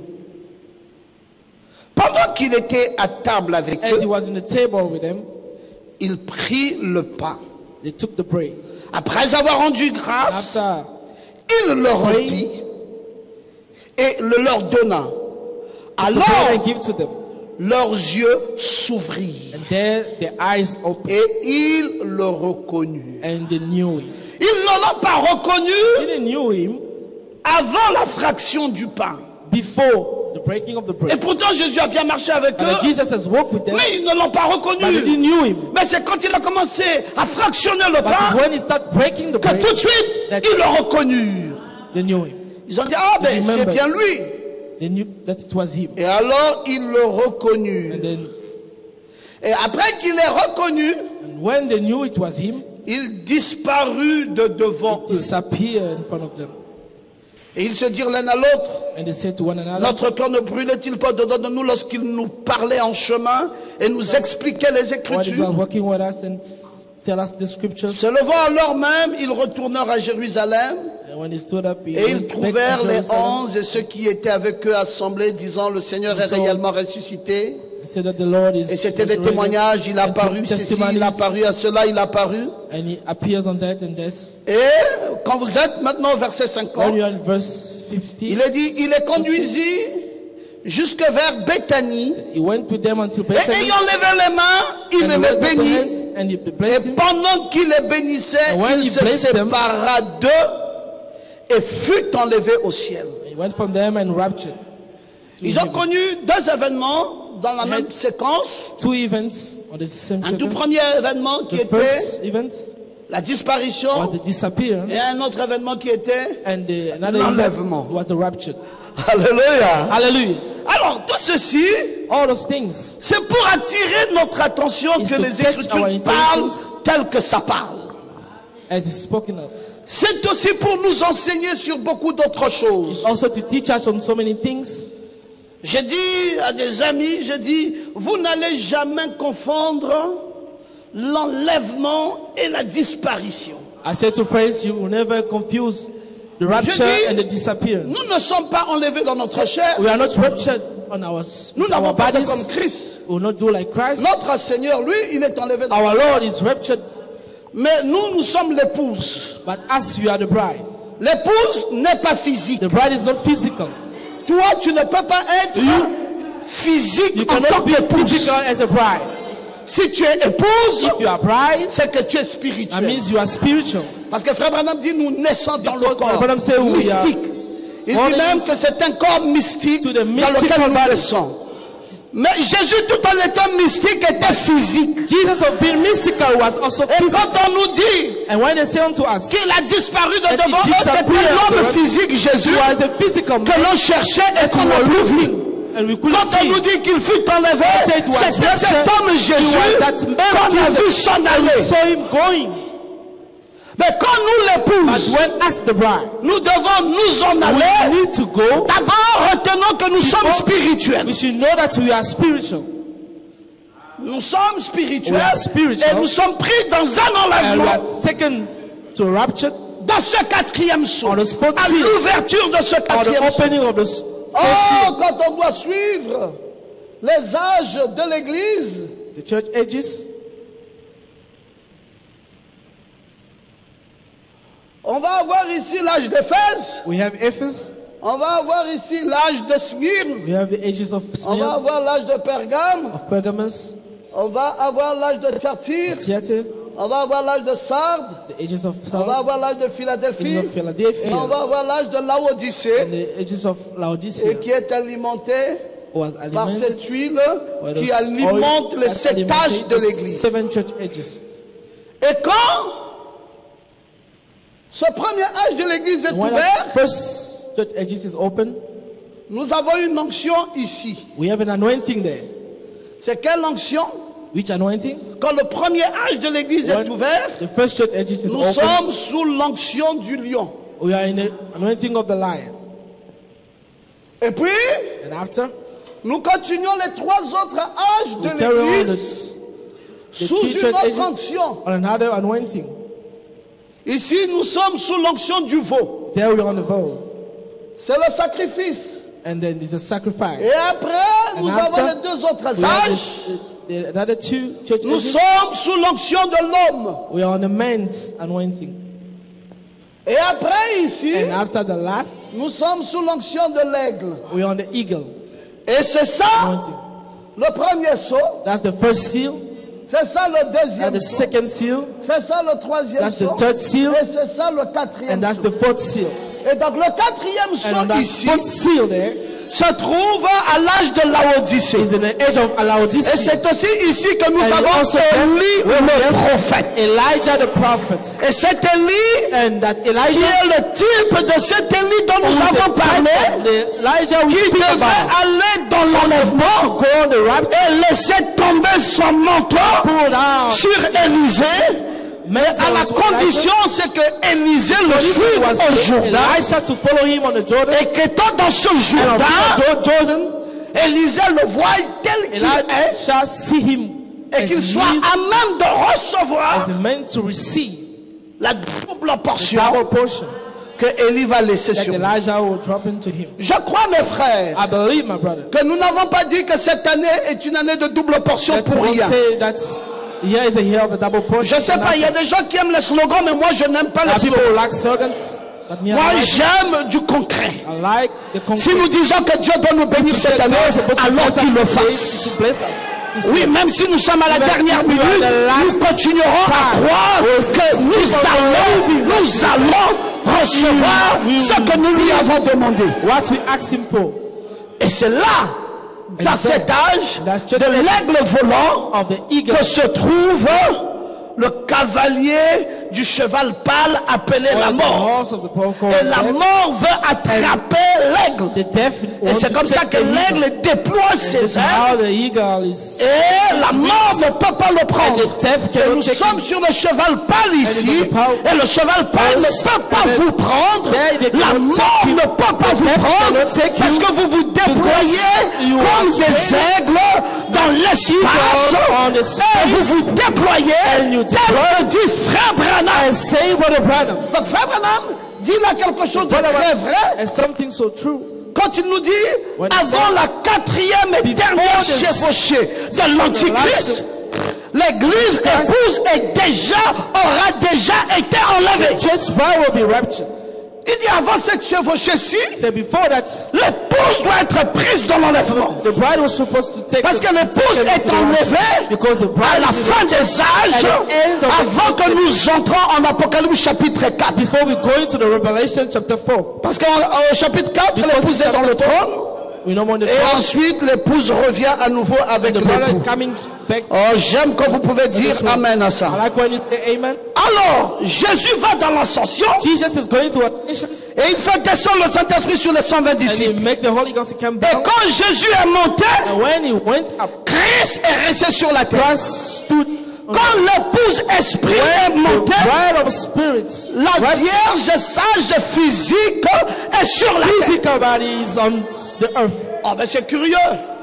Pendant qu'il était à table avec As he eux, was in the table with them, il prit le pain. they took the bread. Après avoir rendu grâce, After il le rompit et le leur donna. the bread Alors and give to them, leurs yeux s'ouvrirent and there their eyes opened et ils le reconnurent. and they knew him. Ils ne l'ont pas reconnu They didn't knew him avant la fraction du pain. before the breaking of the Et bread. pourtant Jésus a bien marché avec And eux, Jesus has walked with them, mais ils ne l'ont pas but they reconnu. didn't knew him. Mais c'est quand il a commencé à fractionner le But it's pain when he started breaking the que bread, tout de suite ils le reconnurent. they knew him. Ils ont dit ah ben c'est Remember. bien lui. They knew that it was him. Et alors ils le reconnurent. And then, Et après qu'il est reconnu, and when they knew it was him, il disparut de devant eux. disappeared in front of them. Et ils se dirent l'un à l'autre, And they said to one another, notre cœur ne brûlait-il pas dedans de nous lorsqu'il nous parlait en chemin et nous expliquait les what is Écritures? working with us and tell us the scriptures. Se levant alors même, ils retournèrent à Jérusalem And when he stood up, he et ils went back trouvèrent to les Jerusalem 11 et ceux qui étaient avec eux assemblés, disant le Seigneur est So- réellement ressuscité. and said that the Lord is Et c'était des resurrected. témoignages, il a And paru ceci, testimonies. il a paru à cela, il a paru. And he appears on that and this. Et quand vous êtes maintenant au verset When 50, you're in verse 50, il est dit, il les conduisit jusque vers Béthanie he went with them until et Bethany. ayant levé les mains, il And he les raised up the bénit. hands and he Et blessed him. pendant qu'il les bénissait, And when il he se blessed them, sépara d'eux et fut enlevé au ciel. He went from them and raptured. to Ils ont heaven. connu deux événements dans la même Had- séquence. Two events on the same Un tout sequence. premier événement qui The était first event la disparition was the disappearance, et un autre événement qui était and another event l'enlèvement. was the rapture. Alléluia. Hallelujah. Alors tout ceci, All those things c'est pour attirer notre attention Is que to les catch Écritures our parlent intelligence. tel que ça parle. as is spoken of. C'est aussi pour nous enseigner sur beaucoup d'autres choses. Also to teach us on so many things. J'ai dit à des amis, j'ai dit, vous n'allez jamais confondre l'enlèvement et la disparition. I said to friends, you will never confuse the rapture dis- and the disappearance. Nous ne sommes pas enlevés dans notre chair. We are not raptured on our, Nous n'avons our pas fait bodies. comme Christ. We will not do like Christ. Notre Seigneur, lui, il est enlevé dans Our Lord is raptured, Mais nous, nous sommes l'épouse. but us, we are the bride. L'épouse n'est pas physique. The bride is not physical. Toi, tu ne peux pas être physique You en tant cannot be qu'épouse. physical as a bride. Si tu es épouse, If you are bride, c'est que tu es that spirituel. means you are spiritual. Parce que Frère Branham dit nous naissons dans le Because corps Branham say we are mystique. Il dit born même que c'est un corps mystique to the dans mystical lequel nous body. naissons. Mais Jésus, tout en étant mystique, était physique. Jesus of being mystical was also Et physical. quand on nous dit And when they say unto us, qu'il a disparu de That devant he eux, c'était disappeared. l'homme physique Jésus he was a physical que man l'on cherchait et that qu'on we a were plus vu. looking, and we couldn't Quand on see. nous dit qu'il fut enlevé, said it was c'était raptured. cet homme He Jésus was that man qu'on a vu Jesus. s'en We aller. saw him going. Mais quand nous But l'épouse, when as the bride, nous devons nous en we aller. need to go. D'abord, retenons que nous sommes spirituels. We should know that we are spiritual. Nous sommes spirituels We are spiritual. et nous sommes pris dans un And we enlèvement. are taken to rapture Dans ce quatrième saut, on the fourth à seal, l'ouverture de ce or the quatrième saut. opening of the fourth Oh, seal. quand on doit suivre les âges de l'Église, The church ages. on va avoir ici l'âge d'Éphèse, We have Ephesus. on va avoir ici l'âge de Smyrne, We have the ages of on va Smyrna, avoir l'âge de Pergame, of Pergamos, on va avoir l'âge de Thyatire, Thyatira, on va avoir l'âge de Sardes, the ages of on va Sardis, avoir l'âge de ages Philadelphie, of et Philadelphia, on va avoir l'âge de Laodicée, and the ages of et Laodicea, qui est alimenté was par alimented cette huile by qui those alimente oil les that 7 âges alimented de the l'Église. 7 church ages. Et quand ce premier âge de l'Église est And when ouvert, that first church ages is open, nous avons une onction ici. we have an anointing there. C'est quelle onction? Which anointing? Quand le premier âge de l'Église est When ouvert, the first church ages is nous open, sommes sous l'onction du lion. we are in the anointing of the lion. Et puis, And after, nous continuons les 3 autres âges we de carry on l'Église the sous three une church autre ages onction. on another anointing. Ici, nous sommes sous l'onction du veau. There we are on the vow. C'est le sacrifice. And then there's a sacrifice. Et après, nous after, avons les 2 autres We have âges. the another 2 church Nous ages. sommes sous l'onction de l'homme. We are on the man's anointing. Et après, ici, And after the last, nous sommes sous l'onction de l'aigle. we are on the eagle Et c'est ça, anointing. le premier saut. That's the first seal. C'est ça le That's deuxième the saut. second seal. C'est ça le troisième That's the saut. third seal. Et c'est ça le quatrième And that's saut. the fourth seal. Et donc le quatrième And on saut that ici fourth seal there se trouve à l'âge de Laodicée. is in the age of Et Laodicea. c'est aussi ici que nous And avons also Élie le prophète. Elijah the prophet. Et cet Élie, And that qui Elijah est le type de cet Élie dont nous who is avons the type parlé, of the Elijah we qui speak devait about, aller dans to l'enlèvement go on the rapture, et laisser tomber son manteau pull down. sur Élisée. Mais à la condition, c'est que Élisée le suive au Jourdain Elisha to follow him on the Jordan. et qu'étant dans ce And Jourdain, on Jordan, Élisée le voit tel qu'il est Elisha see him et as qu'il he soit is, à même de recevoir as meant to receive la double the portion double portion que Élie va laisser that sur lui. Elijah will drop into him. Je crois, mes frères, I believe, my brother, que nous n'avons pas dit que cette année est une année de double portion that pour will rien. say that here is a year of the double portion. Je sais pas, il y a des gens qui aiment les slogans, mais moi je n'aime pas les People slogans. like slogans, but me, Moi I like, j'aime du concret. I like the Si concrete. nous disons que Dieu doit nous bénir cette année, alors qu'il le fasse. Oui, même si nous sommes à la dernière minute, nous continuerons à croire que nous allons recevoir ce que nous lui avons demandé. What we ask him for. Et c'est là, dans cet âge de l'aigle volant, Of the eagle. que se trouve le cavalier du cheval pâle appelé la mort. Et la mort veut attraper l'aigle. Et c'est comme ça que l'aigle déploie ses ailes. Et la mort ne peut pas le prendre. Et nous sommes sur le cheval pâle ici. Et le cheval pâle ne peut pas vous prendre. La mort ne peut pas vous prendre. Parce que vous vous déployez comme des aigles dans l'espace. Et vous vous déployez tel que dit Frère Branham. Donc Frère Branham dit là quelque chose de très vrai. And something so true. Quand il nous dit When he avant said, la quatrième et dernière the chevauchée de l'Antichrist, l'église épouse aura déjà été enlevée. Just bride will be raptured. Il dit avant cette chevauchée-ci, Say before that, l'épouse doit être prise dans l'enlèvement. the bride was supposed to take Parce que l'épouse est enlevée because the bride à la is fin des âges, at the end of the avant que nous entrons en Apocalypse chapitre 4. before we go into the Revelation chapter 4. Parce qu'au chapitre 4, l'épouse est dans le trône. We know when the Et ensuite, l'épouse revient à nouveau avec the brother is l'époux. coming back. Oh, j'aime quand vous pouvez dire Amen à ça. I like when you say amen. Alors, Jésus va dans l'ascension Jesus is going to ascension et il fait descendre le Saint-Esprit sur les 120 and he disciples. make the Holy Ghost come Et down. quand Jésus est monté, And when he went up, Christ est resté sur la terre. Christ stood on Quand l'épouse esprit est the montée, bride of spirits. la Vierge sage physique est sur la terre. Physical body is on the earth. Oh, mais c'est curieux.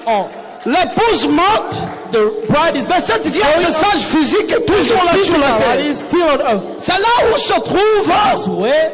Oh, L'épouse monte, the bride is mais cette Vierge sage physique est toujours là sur physical la body terre. is still on earth. C'est là où se trouve That's where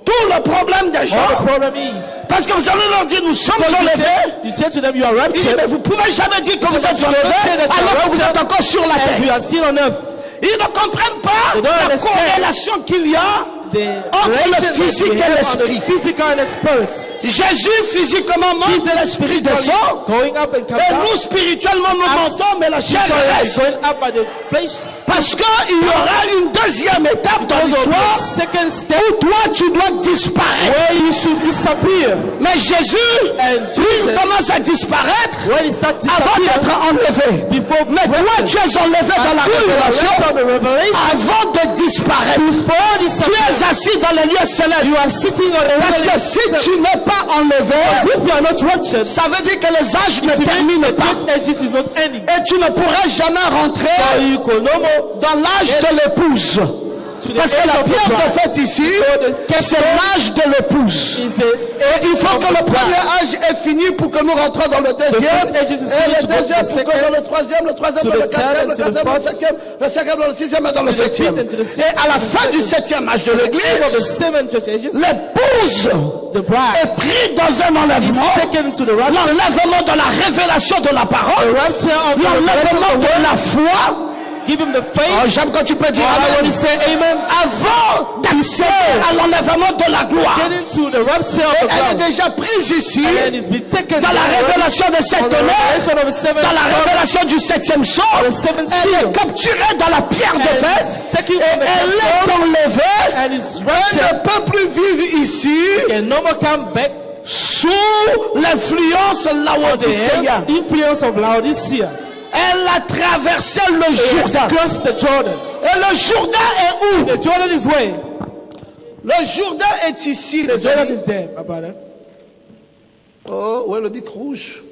tout le problème des all gens. the problem is. Parce que vous allez leur dire, nous sommes Because enlevés. you say to them, you are Il dit, raptured, mais vous pouvez jamais dire que vous said, êtes you enlevés don't say that you are alors que vous êtes raptured encore sur la as you terre. are still on earth. Ils ne comprennent pas They don't la understand corrélation qu'il y a The entre le relation that physique we et have on the l'esprit. physical and the spirit. Jésus physiquement monte, Jesus l'esprit physically descend. going up and come Et down. nous spirituellement nous As montons, mais la chair spiritually reste. going up by the flesh. Parce qu'il y aura une deuxième étape dans Because of l'histoire the second step où toi tu dois disparaître. where you should disappear. Mais Jésus, And lui, Jesus, commence à disparaître when he starts avant disappearing, d'être enlevé. before Mais toi tu es enlevé dans la until you are révélation left on the revelation, avant de disparaître. before Tu disappearing, es assis dans les lieux célestes. you are sitting on the Parce que si tu n'es pas enlevé, if you are not raptured, ça veut dire que les âges ne it means terminent the pas. great ages is not ending. Et tu ne pourras jamais So rentrer you can no more dans l'âge de l'épouse. to the Parce que age la of the pierre de bride. fête ici, So the c'est l'âge de l'épouse. is Et il faut que le premier âge est fini pour que nous rentrons dans le deuxième. first age is Et finished le to go to deuxième the pour que second, dans le troisième to dans le the third, quatrième, le and to the quatrième, le fourth, cinquième dans le sixième et dans le to the septième. fifth and to the Et sixth à la and the fin du seventh. septième âge de End of the l'église, seven church ages, l'épouse the bride est prise dans un is enlèvement. taken to the rapture. L'enlèvement de la révélation de la The parole. rapture of the revelation L'enlèvement of the de word. la foi. Give him the Oh, faith. j'aime quand tu peux dire I want amen. to say amen. Avant d'accéder à l'enlèvement de la gloire. Get into the rapture of Et the elle est ground. déjà prise ici And then it's been taken dans la révélation de on cette the tonnerre, revelation of the seventh dans la seal, révélation du septième sceau. the seventh Elle seal. est capturée dans la pierre de And fête it's taken et from the elle est capstone enlevée. and is Elle raptured. ne peut plus vivre ici Can no more come back sous l'influence on the laodicéenne. influence of Laodicea. Elle a traversé le He has Jourdain. crossed the Jordan. Et le Jourdain est où? The Jordan is where? Le Jourdain est ici, les Jordan amis. is there, my brother. Oh, ouais, le bic rouge.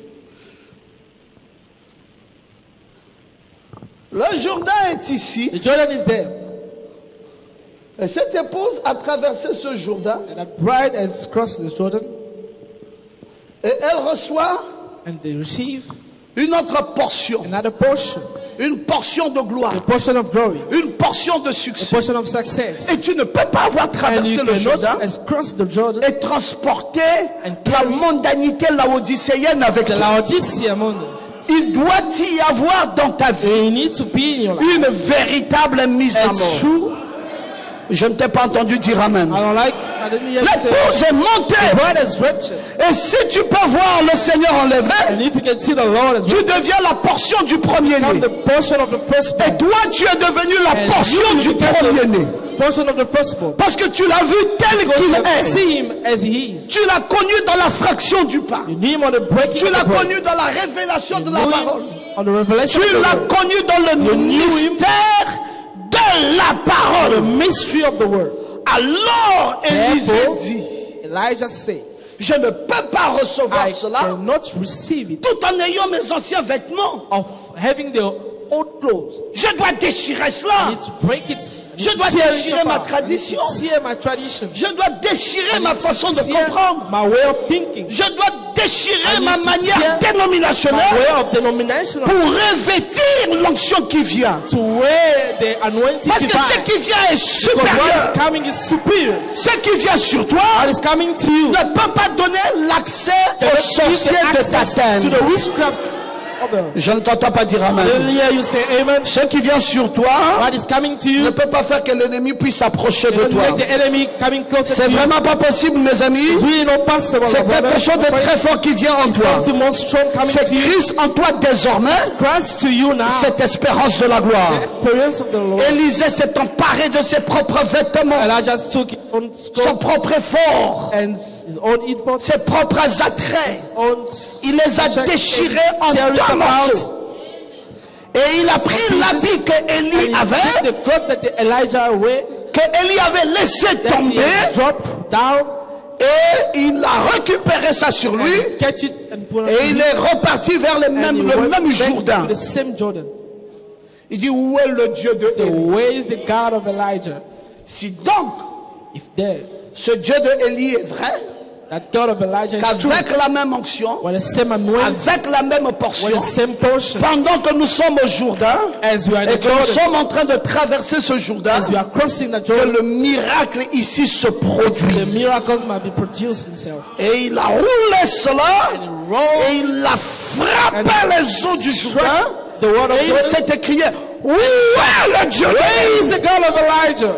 Le Jourdain est ici. The Jordan is there. Et cette épouse a traversé ce Jourdain. And that bride has crossed the Jordan. Et elle reçoit And they receive une autre portion. another portion. Une portion de gloire. A portion of glory. Une portion de A succès. portion of success. Et tu ne peux pas avoir And traversé you le Jourdain cannot has crossed the Jordan. et transporter And la carry mondanité laodicéenne avec the toi. Laodicea moment. Il doit y avoir dans ta vie You need to be in your life. une véritable mise à A mort. true. Je ne t'ai pas entendu dire amen. I didn't hear you say. L'épouse est montée. The bride has raptured. Et si tu peux voir le Seigneur enlevé, And if you can see the Lord has tu deviens la portion du premier-né. become the portion of the firstborn. Et toi, tu es devenu la And portion you du become premier-né. the portion of the firstborn. Parce que tu l'as vu tel Because qu'il you est. see him as he is. Tu l'as connu dans la fraction du pain. You knew him on the breaking Tu of l'as the bread. connu dans la révélation de You la knew parole. him on the revelation Tu of the l'as word. connu dans le You knew him. mystère de la The parole. mystery of the word. Alors Élisée Therefore, dit, Elijah said, je ne peux pas recevoir I cela cannot receive it tout en ayant mes anciens vêtements. of having the old clothes. Je dois déchirer I cela. need to break it. I need Je to dois tear it déchirer ma apart. I need tradition. to tear my tradition. Je dois déchirer I ma need to façon de tear comprendre. my way of thinking. Je dois déchirer I ma need to manière tear my dénominationnelle way of denomination pour revêtir l'onction qui vient. to wear the anointing Parce que ce divine. qui vient est Because what supérieur. is coming is superior. Ce qui vient sur toi What is coming to you ne peut pas donner l'accès cannot aux give sorciers the de ta access to terre. the witchcraft other. Je ne t'entends pas dire I amen. didn't hear you say amen. Ce qui vient sur toi What is coming to ne you? peut pas faire que l'ennemi puisse s'approcher de Don't toi. make the enemy coming closer C'est to you. vraiment pas possible, mes amis. It's really not possible. C'est brother. quelque chose de très fort qui vient en toi. Something more strong coming C'est to you. Christ en toi désormais, Christ to you now. cette espérance de la gloire. The experience of the Lord. Élisée s'est emparé de ses propres vêtements, Elijah took his own son scope propre effort, and his own efforts, ses propres attraits. own Il les a déchirés en tear it deux apart. morceaux. Et il a pris l'habit que Élie And he avait, took the cloth that Elijah wear, que Élie avait laissé that he tomber, had dropped down, et il a récupéré ça sur lui, and catch it and put it et on il him, est reparti vers le and he même went back Jourdain. to the same Jordan. Il dit, où est le Dieu de So Élie? where is the God of Elijah? Si donc If there, ce Dieu de Élie est vrai, that God of Elijah is true, qu'avec la même onction, with the same anointing, avec la même with portion, the same portion, pendant que nous sommes au Jourdain, as we are in et the que nous Jordan, sommes en train de traverser ce Jourdain, as we are crossing the que Jordan, le miracle ici se the produit. miracles might be produced himself. Et il a roulé cela, And he rolled et il a frappé les eaux du Jourdain, the word of et il God. s'est écrié, où est le Dieu de Where is Élie? the God of Elijah?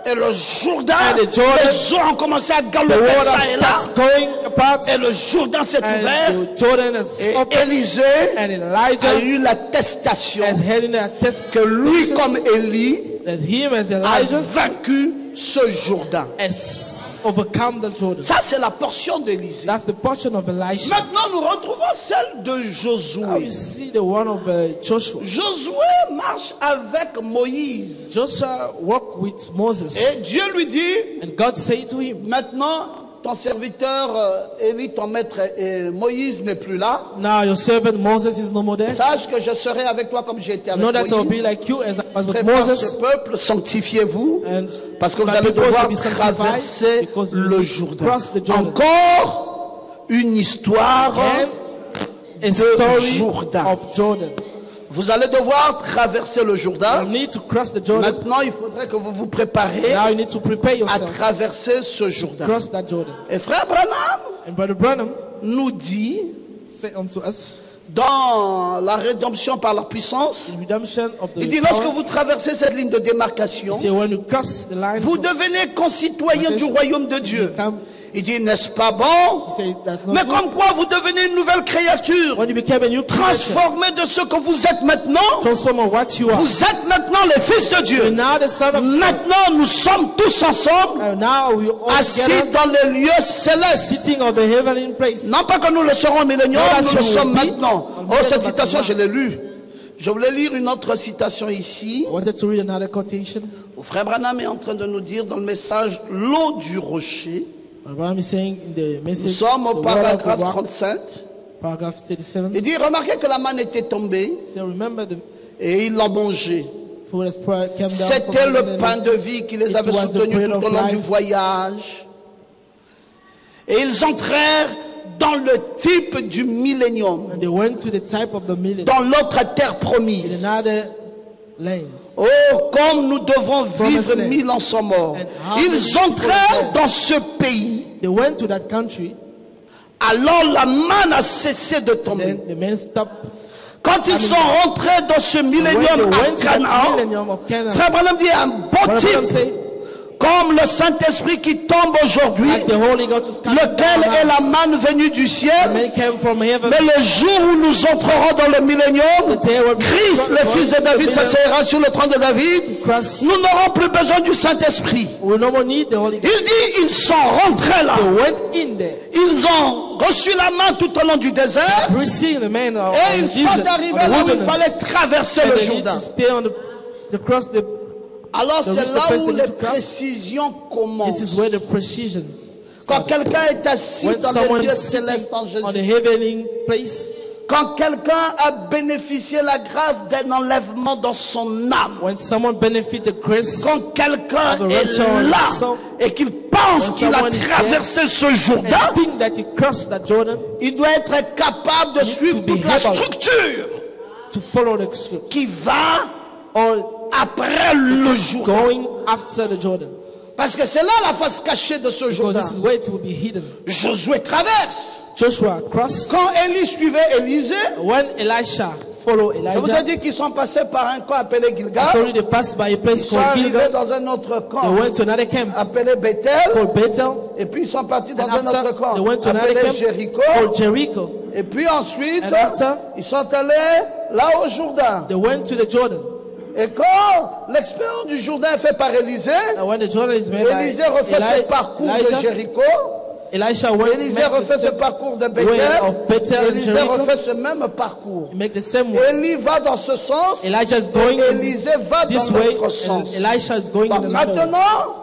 Et le Jourdain, And the Jordan, les eaux ont commencé à The galoper water ça et là, starts going apart, et le Jourdain s'est ouvert, and the Jordan is et open, Élisée and a Elijah eu l'attestation is heading a test que lui comme Élie as him as a Elijah vaincu ce Jourdain. has overcome the Jordan. Ça c'est la portion d'Élisée. That's the portion of Elisha. Maintenant nous retrouvons celle de Now you Josué. see the one of Joshua. Josué marche avec Moïse Joshua walked with Moses, et Dieu lui dit, and God said to him, maintenant ton serviteur Élie, ton maître Moïse n'est plus là. now your servant Moses is no more there. Sache que je serai avec toi comme j'ai été avec Know that I'll be Moïse. like you as I was with Prépare ce Moses. peuple, sanctifiez-vous, And parce que vous my allez people devoir shall be sanctified traverser because you le will Jourdain. cross the Jordan. Encore une histoire And a de story Jourdain. of Jordan. Vous allez devoir traverser le You Jourdain. need to cross the Jordan. Maintenant, il faudrait que vous vous prépariez Now you need to prepare à yourself traverser ce Jourdain. to cross that Jordan. Et frère Branham And Brother Branham nous dit, said unto us, dans la rédemption par la puissance, in redemption of the il dit, lorsque power, vous traversez cette ligne de démarcation, he said, when you cross the line, vous devenez concitoyen du royaume de Dieu. Il dit, n'est-ce pas bon? he said, that's not Mais good. comme quoi vous devenez une nouvelle créature, When you became a new creature, transformée de ce que vous êtes maintenant. transform on what you are. Vous êtes maintenant les fils de You're Dieu. now the son of God. Maintenant, nous sommes tous ensemble, And now we all assis together, dans les lieux célestes. sitting on the heavenly place. Non pas que nous le serons au millénium, Not as nous le you sommes will be. maintenant. Oh, cette citation, je l'ai lue. Je voulais lire une autre citation ici, I wanted to read another quotation. où Frère Branham est en train de nous dire dans le message l'eau du rocher. Abraham is saying in the Nous message, sommes au the water of the paragraphe rock, 37. paragraph 37. Il dit, remarquez que la manne était tombée So remember the et il l'a mangée. food has came down from C'était heaven le and pain de vie qui les it avait was the soutenus bread tout of au long du life. voyage. Et ils entrèrent dans le type du millénium, And they went to the type of the millennium dans l'autre terre in promise. another lands. Oh, comme nous devons vivre land. 1000 ans sans mort. And how Ils many people entrèrent there? dans ce pays. They went to that country, Alors la manne a cessé de tomber. then the men stopped. Quand ils sont rentrés dans ce When they millénium à went to that Canaan, millennium of Canaan, Frère Branham dit un beau Brother Branham type, say, comme le Saint-Esprit qui tombe aujourd'hui, like the Holy Ghost is coming lequel down est now. la manne venue du The ciel. men came from heaven. Mais le jour où nous entrerons dans le millénium, day will be Christ, le fils de David, s'asseyera sur le trône de David. Cross. Nous n'aurons plus besoin du Saint-Esprit. We no more need the Holy Il Ghost. dit, ils sont rentrés là. They went in there, Ils ont reçu la main tout au long du désert. receiving the man of Et the une fois desert, arrivés of the là où il wilderness. fallait traverser And le they need Jourdain. to stay on the cross. Alors the c'est reach the là place où they need les to cross. précisions This commencent. is where the precisions Quand start. quelqu'un est assis When dans someone les lieux is sitting célestes en on the Jésus. heavenly place, Quand quelqu'un a bénéficié la grâce d'un enlèvement dans son âme. when someone benefit the grace, Quand quelqu'un of a est rapture in là his soul, et qu'il pense when qu'il a someone is traversé ce and Jourdain, think that he crossed that Jordan, il doit être capable de need suivre to be toute la able structure to follow the script, qui va or après le Jourdain. going after the Jordan, Parce que c'est là la face cachée de ce because Jourdain. this is where it will be hidden. Josué traverse. Joshua crossed, quand Élie suivait Élisée, when Elisha followed je vous ai Elijah, dit qu'ils sont passés par un camp appelé I Gilgal. told you they passed by a place Ils sont called arrivés Gilgal. dans un autre They camp went to another camp appelé Bethel. called Bethel. Et puis ils sont partis dans And un autre after, camp they went to another appelé camp Jéricho. called Jericho. Et puis ensuite, And after, ils sont allés là au Jourdain. they went to the Jordan. Et quand l'expérience du Jourdain est faite par Élisée, And when the Jordan is made by Élisée refait ce parcours de Elijah, Jéricho. Elisha went to Élisée make the refait ce same parcours de way Bethel. of Bethel and Élisée Jericho. refait ce même parcours. Make the same way. Élie va dans ce sens. Elijah is going Et in Élisée va this dans way, l'autre and sens. Elisha is going Bon, in another way. maintenant,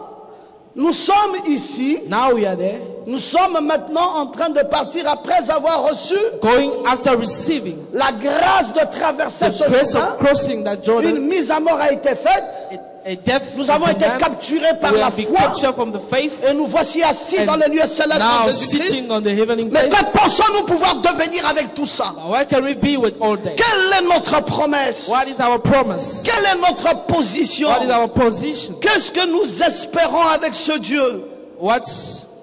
nous sommes ici. Now we are there, Nous sommes maintenant en train de partir après avoir reçu going after receiving la grâce de traverser ce the grace Jourdain. of crossing that Jordan. Une mise à mort a été faite. A death Nous avons has été been done. capturés par We la have been foi. captured from the faith, Et nous voici assis dans les lieux célestes now de Jésus-Christ. sitting on the heavenly Mais place. que pensons-nous pouvoir devenir avec tout ça? Where can we be with all that? Quelle est notre promesse? What is our promise? Quelle est notre position? What is our position? Qu'est-ce que nous espérons avec ce Dieu? What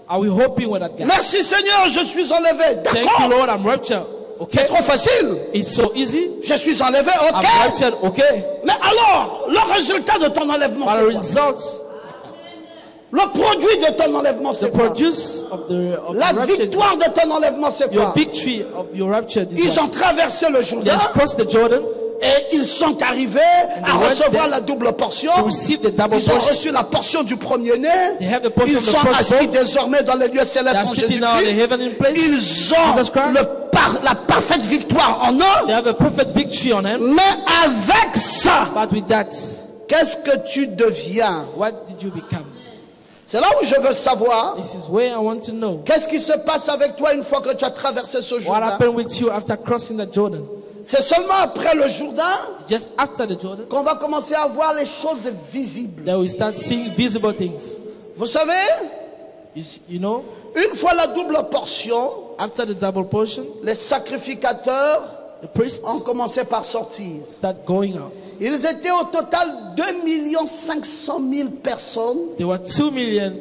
are we hoping with that guy? Merci Seigneur, je suis enlevé. Thank you, D'accord? Lord, I'm raptured. C'est Okay. trop facile. It's so easy. Je suis enlevé, I'm ok. raptured. Okay. Mais alors, le résultat de ton enlèvement, But c'est the quoi? results, Le produit de ton enlèvement, the c'est quoi? produce of the La rapture, victoire de ton enlèvement, c'est your quoi? victory of your rapture is Ils ont what? traversé le They Jourdain have crossed the Jordan et ils sont arrivés à they went recevoir there la double portion. to receive the double Ils ont portion. reçu la portion du premier-né. They have the portion Ils of the sont assis firstborn. désormais dans les lieux They célestes are en sitting now in the Jésus-Christ. heavenly place. Ils ont Jesus Christ. la parfaite victoire en eux. They have a perfect victory on them. Mais avec ça, But with that, qu'est-ce que tu deviens? what did you become? C'est là où je veux savoir. This is where I want to know. Qu'est-ce qui se passe avec toi une fois que tu as traversé ce What Jourdain? happened with you after crossing the Jordan? C'est seulement après le Jourdain Just after the Jordan, qu'on va commencer à voir les choses visibles. that we start seeing visible things. Vous savez, You know, une fois la double portion, after the double portion, les sacrificateurs the priests ont commencé par sortir. start going out. Ils étaient au total 2 500 000 personnes There were 2 million,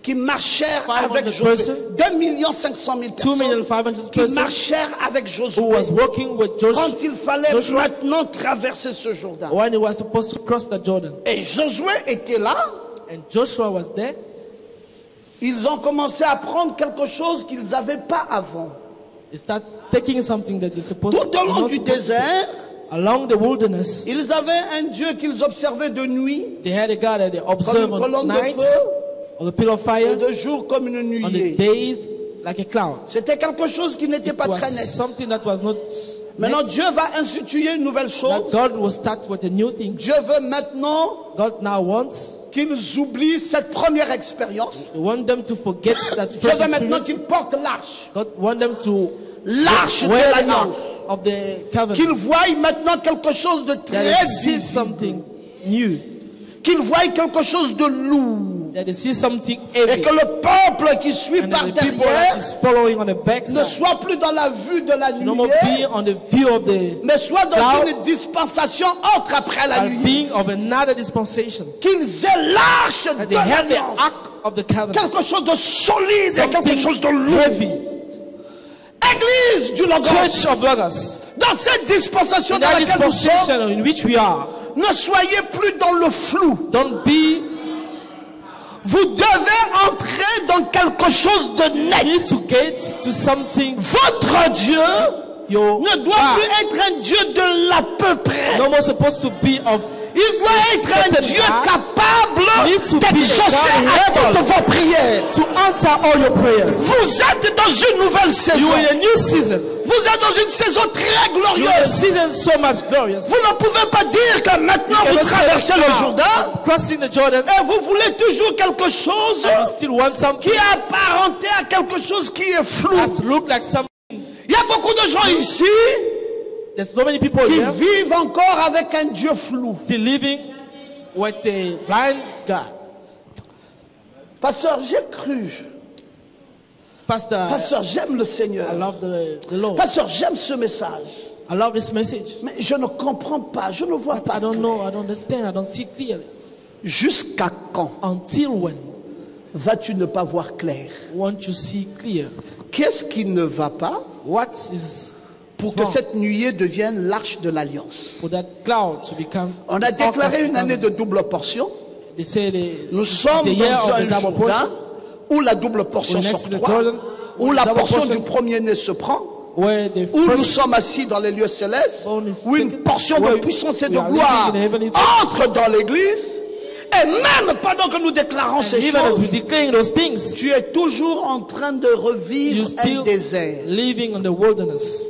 qui marchèrent 500 avec Josué. persons. 2 500 000 2 million personnes 500 qui persons marchèrent avec who Josué was walking with Joshua quand il fallait Joshua. maintenant traverser ce Jourdain. when he was supposed to cross the Jordan. Et Josué était là. And Joshua was there. Ils ont commencé à prendre quelque chose qu'ils n'avaient pas avant. They start taking something that they're supposed Tout au long not du supposed to désert, take. Along the wilderness, ils avaient un Dieu qu'ils observaient de nuit they had a God that they observe Comme une on colonne de night, feu. on the pillar of et fire, de jour comme une on the nuée. days like a cloud. C'était quelque chose qui n'était It pas was très net. something that was not Maintenant, net, Dieu va instituer une nouvelle that chose. God will start with a new thing. Dieu veut maintenant God now wants, qu'ils oublient cette première expérience. He want them to forget that Dieu first veut maintenant experience. qu'ils portent l'arche. God want them to L'arche de wear the ark l'alliance. of the covenant. Qu'ils voient maintenant quelque chose de That très they see visible. something new. Qu'ils voient quelque chose de lourd. That they see something Et heavy. que le peuple qui suit And par that the people that derrière is following on the ne backside soit plus dans la vue de la no more nuée, being on the view of the mais soit dans cloud, une dispensation autre après la but nuit. being of another dispensation. Qu'ils aient l'arche That de they have the l'alliance. ark of the covenant. Quelque chose de solide et quelque chose de Something lourd. heavy. Église du Logos. Church of Logos. Dans cette dispensation In dans that laquelle nous sommes, dispensation in which we are, ne soyez plus dans le flou. don't be, Vous devez entrer dans quelque chose de you net. need to get to something. Votre Dieu Your ne doit God plus être un Dieu de l'à peu près. no more supposed to be of. Il doit être un Certain Dieu God capable needs to be a d'exaucer God à able toutes vos prières. to answer all your prayers. Vous êtes dans une nouvelle You saison. are in a new season. Vous êtes dans une saison très You are in a glorieuse. season so much glorious. Vous ne pouvez pas dire que maintenant You vous cannot say traversez that le now, Jourdain crossing the Jordan, et vous voulez toujours quelque chose and you still want qui something est apparenté à quelque chose qui est flou. that look like something. Il y a beaucoup de gens ici There's so many people qui here vivent encore avec un Dieu flou. still living with a blind God. Pasteur, j'ai cru. Pastor, Pasteur, j'aime le Seigneur. I love the Lord. Pasteur, j'aime ce message. I love this message. Mais je ne comprends pas, je ne vois pas. I don't clair. know, I don't understand, I don't see clearly. Jusqu'à quand Until when vas-tu ne pas voir clair? won't you see clear? Qu'est-ce qui ne va pas What is pour que wrong cette nuée devienne l'arche de l'alliance? for that cloud to become? On a déclaré une année de double portion. They say Nous sommes the year dans of un the double Jourdain portion, où la double portion We're next to the s'octroie, Jordan, où la double portion portion, du premier-né se prend, where the où nous first sommes assis dans les lieux célestes, born is où une second, portion de where puissance et we de are gloire living in heavenly things. entre dans l'église. Et même pendant que nous déclarons and ces even as we choses, declaring those things, tu es toujours en train de revivre you un still désert. living in the wilderness.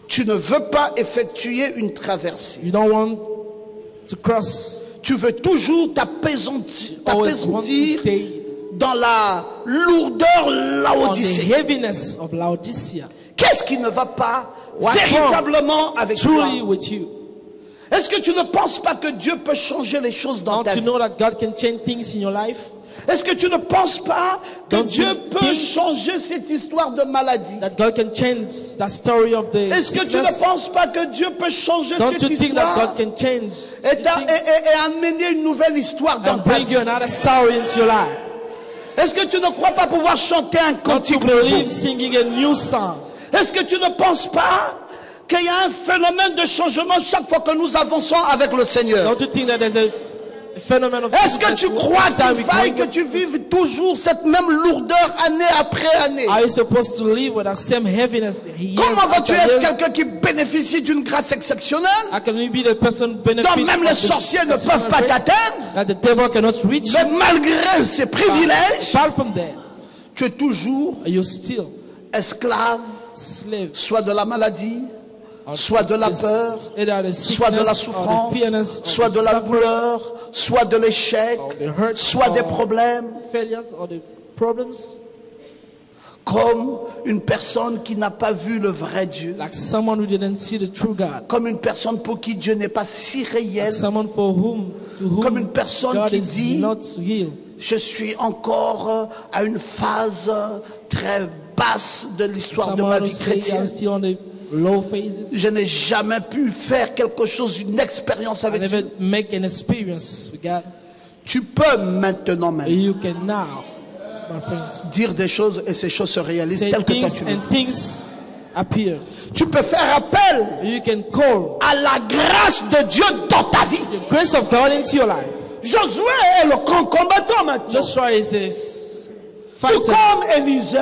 Tu ne veux pas effectuer une traversée. You don't want to cross. Tu veux toujours t'apaisantir Always want to stay dans la lourdeur on the laodicéenne. heaviness of Laodicea. Qu'est-ce qui ne va pas What's véritablement avec toi? Truly with you. Est-ce que tu ne penses pas que Dieu peut changer les choses dans Don't ta you vie? know that God can change things in your life? Est-ce que tu ne penses pas que Don't Dieu you peut think changer cette histoire de maladie? That God can change that story of the Est-ce que tu ne sickness? penses pas que Dieu peut changer Don't cette you think that histoire God can change et, these things et amener une nouvelle histoire dans and ta bring vie? you another story into your life? Est-ce que tu ne crois pas pouvoir chanter un Don't you cantique nouveau? believe singing a new song? Est-ce que tu ne penses pas qu'il y a un phénomène de changement chaque fois que nous avançons avec le Seigneur? Don't you think that there's a phenomenon of Est-ce que tu crois qu'il faille que tu vives toujours cette même lourdeur année après année? Are you supposed to live with that same heaviness? Comment vas-tu être quelqu'un qui bénéficie d'une grâce exceptionnelle How can you be the person benefit dont même les of this sorciers ne exceptional peuvent pas grace t'atteindre? that the devil cannot reach Mais you? malgré ces privilèges, Apart from that, tu es toujours you're still esclave, slave. soit de la maladie, soit de la peur, Either the soit de la sickness or souffrance, the fearness or soit the de la suffering douleur, soit de l'échec, or the hurt soit des or problèmes, failures or the problems, comme une personne qui n'a pas vu le vrai Dieu, like someone who didn't see the true God, comme une personne pour qui Dieu n'est pas si réel, like someone for whom comme une personne God qui is dit, not real. je suis encore à une phase très basse de l'histoire de ma Someone who vie say I'm chrétienne. still on the low phases. Je n'ai jamais pu faire quelque chose, une expérience I avec never Dieu. make an experience with God. Tu peux maintenant même You can now, my friends, dire des choses et ces choses se réalisent say telles que toi things tu le and dis. things appear. Tu peux faire appel You can call à la grâce de Dieu dans ta vie. the grace of God into your life. Josué est le grand combattant maintenant. Joshua is a Tout fighter, comme Élisée,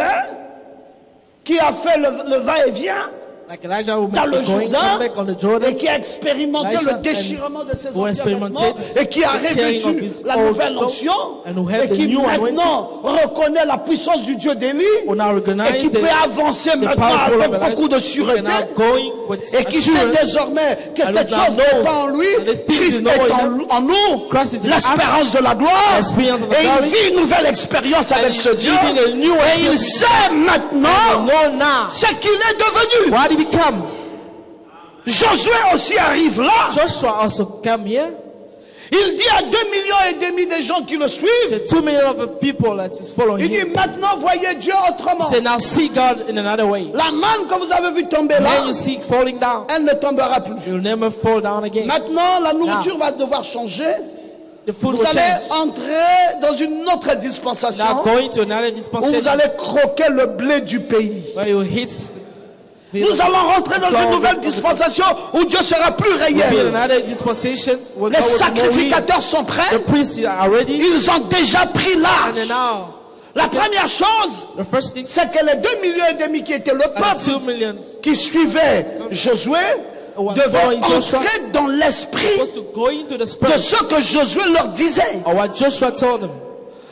qui a fait le va-et-vient like Elijah who dans made le the going, Jourdain come back on the Jordan, et qui a expérimenté Elisha le déchirement de ses who anciens vêtements experimented et qui a the tearing of revêtu his la old nouvelle clothes onction and who et have the qui new maintenant reconnaît la puissance du Dieu d'Élie who now et recognize qui peut avancer the maintenant powerful avec of beaucoup de Elijah, sûreté and now going with et qui sait assurance désormais que and cette now chose n'est knows pas en lui, that this thing Christ is not est in en nous, Christ is in l'espérance de la gloire, experience of the et il glory, vit une nouvelle expérience avec he's ce Dieu, living a new et il experience. sait maintenant You know now ce qu'il est devenu. what he become. Josué aussi arrive là. Joshua also come here. Il dit à 2,5 millions de gens qui le suivent, The 2 million of the people that is following il dit him. maintenant voyez Dieu autrement. Say now see God in another way. La manne que vous avez vu tomber When là, you see it falling down, elle ne tombera plus. you'll never fall down again. Maintenant, la nourriture va devoir changer. The food Vous will allez change. entrer dans une autre Now dispensation going to another où vous dispensation allez croquer le blé du pays. where you hit. Nous allons rentrer dans une nouvelle dispensation où Dieu sera plus Be in réel. another dispensation where Les God will be more real. sacrificateurs sont The prêts. priests are ready. Ils ont déjà pris And l'âge. then now, La première chose, the first thing, c'est que les 2,5 millions qui étaient le and peuple 2 million qui suivait Josué devaient entrer dans l'esprit supposed to go into the de spirit ce que Josué leur disait. of what Joshua told them.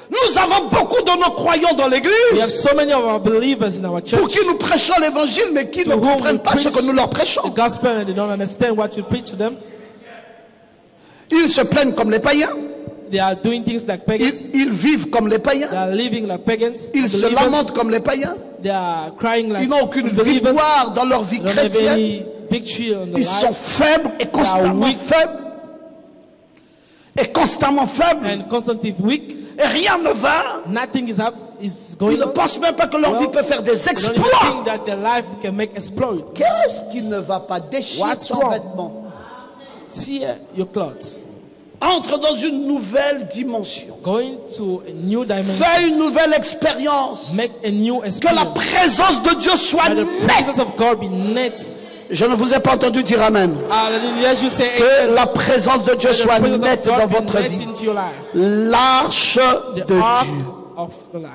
Nous avons beaucoup de nos croyants dans We have l'église so many of our believers in our pour church, qui nous prêchons l'évangile mais qui ne to whom comprennent we pas ce preach que nous leur the prêchons. gospel and they don't understand what you preach to them. Ils se plaignent comme les païens. They are doing things like pagans. Ils vivent comme les They païens. are living like pagans. Ils se Unbelievers. lamentent comme les païens. They are crying like Ils n'ont aucune unbelievers. victoire dans leur vie They don't have chrétienne. any victory on their Ils sont life faibles et constamment weak. faibles. Et constamment faibles. and constantly weak. Et rien ne va. Nothing is Ils going ne on. pensent même pas que leur vie peut faire des They don't even exploits. think that their life can make exploit. Qu'est-ce qui ne va pas? Déchire What's ton wrong? vêtement. Tear your clothes. Entre dans une nouvelle dimension. Going to a new dimension. Fais une nouvelle expérience. Make a new Que la experience. présence de Dieu soit That the nette. presence of God be net. Je ne vous ai pas entendu dire Amen. Hallelujah. You say Que amen. la présence de Dieu That the soit presence of nette God dans be votre net vie. into your life. L'arche The de ark Dieu. of the life.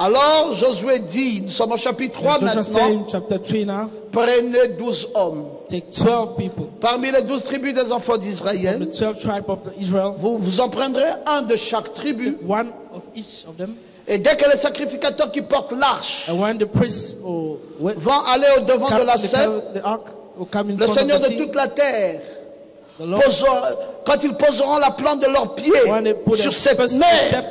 Alors Josué dit, nous sommes au chapitre 3 Joshua say maintenant, in chapter 3 now, prenez 12 hommes. take 12 people Parmi les 12 tribus des enfants from d'Israël, the 12 tribes of Israel, vous en prendrez un de chaque tribu. one of each of them. Et dès que les sacrificateurs qui portent l'arche And when the priests vont aller au devant de la scène, the ark will come in le front Seigneur of the de sea, toute la terre, the Lord, quand ils poseront la plante de leurs pieds when they put sur their cette first mer, step,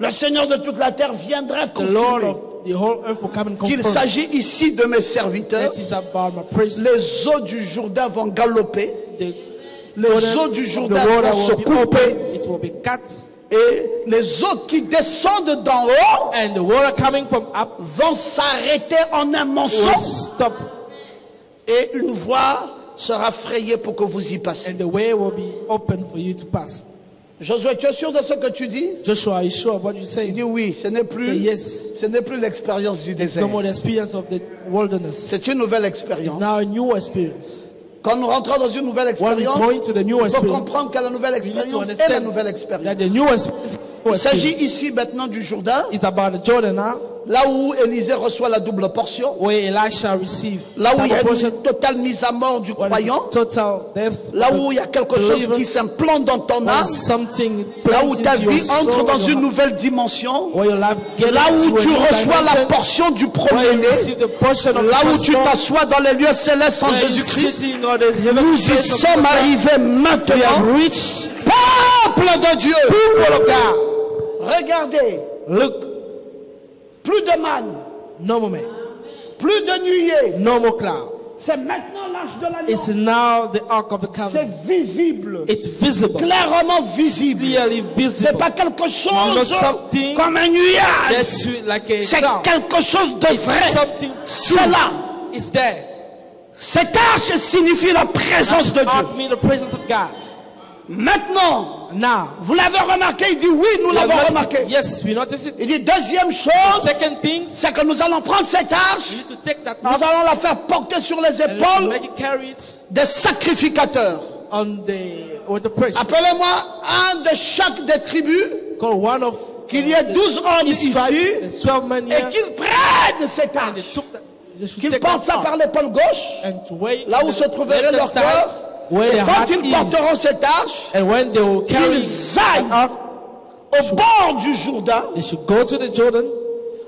le Seigneur de toute la terre viendra the Lord confirmer of the whole earth will come and qu'il confirm s'agit ici de mes serviteurs. that is about my priests. Les eaux du Jourdain vont galoper, The les eaux du the Jourdain water vont se will be couper, open, it will be cut, et les eaux qui descendent d'en haut and the water coming from up vont s'arrêter en un monceau, will stop, et une voie sera frayée pour que vous y passiez. and the way will be open for you to pass. Josué, tu es sûr de ce que tu dis? Joshua, are you sure of what you say? Il dit oui, ce n'est Say plus, yes. ce n'est plus l'expérience du No désert. more the experience of the wilderness. C'est une nouvelle It's expérience. now a new experience. Quand nous rentrons dans une nouvelle When we expérience, go into the new il faut experience, comprendre que la nouvelle we need to expérience est la understand nouvelle that expérience. the new experience Il s'agit ici maintenant du Jourdain, is about the Jordan now, là où Élisée reçoit la double portion, where Elisha received là où il y a double portion, une totale mise à mort du where croyant, total death, là où il y a quelque chose qui s'implante dans ton where âme, something là où planted ta into your vie soul, entre dans your une heart, nouvelle dimension, where your life get là où into a tu new reçois la dimension, portion du where you premier-né, receive the portion of là the où tu firstborn, t'assois dans les lieux célestes en where you're Jésus-Christ. sitting on the heavenly Nous y place of sommes God. arrivés We have maintenant. reached Peuple de Dieu, people of God. regardez, Look, plus de manne, no more man, plus de nuée. no more cloud. C'est maintenant l'arche de It's l'alliance. now the ark of the covenant. C'est visible, It's visible, clairement visible. clearly C'est visible. pas quelque Not chose something comme un nuage. that's like a C'est cloud. quelque chose de It's vrai. something C'est true. là. It's there. Cette arche signifie la présence de Dieu. Ark means the presence of God. Maintenant, Now, vous l'avez remarqué, il dit oui, nous we have l'avons noticed remarqué. it. Yes, we notice it. Il dit deuxième chose, Second thing, c'est que nous allons prendre cette arche, we need to take that nous ark allons la faire porter sur les and épaules make it carry it des sacrificateurs. with the priest. Appelez-moi un de chaque des tribus, Call one of qu'il y ait 12 hommes each ici, tribe, there's 12 men et here, qu'ils prennent cette and they arche, took that. They should qu'ils take portent that ça par ark l'épaule gauche, and to wait là où se trouverait leur cœur, where et their quand heart ils is. porteront cette arche, And when they will carry Ils that aillent ark, au bord du Jourdain, they should go to the Jordan,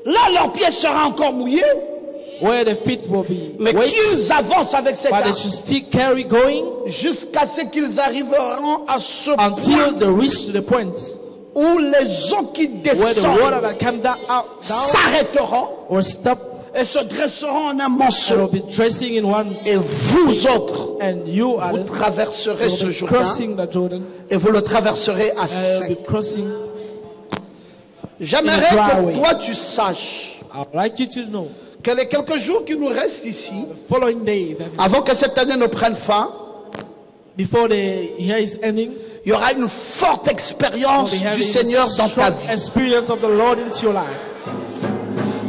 là leur pied sera encore mouillé, where the feet will be mais wet, qu'ils avancent avec cette but they arche should still carry going jusqu'à ce qu'ils arriveront à ce until point they reach to the point où les eaux qui where the water descendent that came down s'arrêteront or stop et se dresseront en un and will monceau. be dressing in one, Et vous autres, and you vous others traverserez ce will be Jourdain crossing the Jordan et vous le traverserez à and will sec. be crossing. J'aimerais in a dry que way. toi tu saches I'd like you to know que les quelques jours qui nous restent ici, the following days, that is, avant que cette année ne prenne fin, before the year is ending, il y aura une forte expérience you'll be du having Seigneur a dans ta strong vie. experience of the Lord into your life.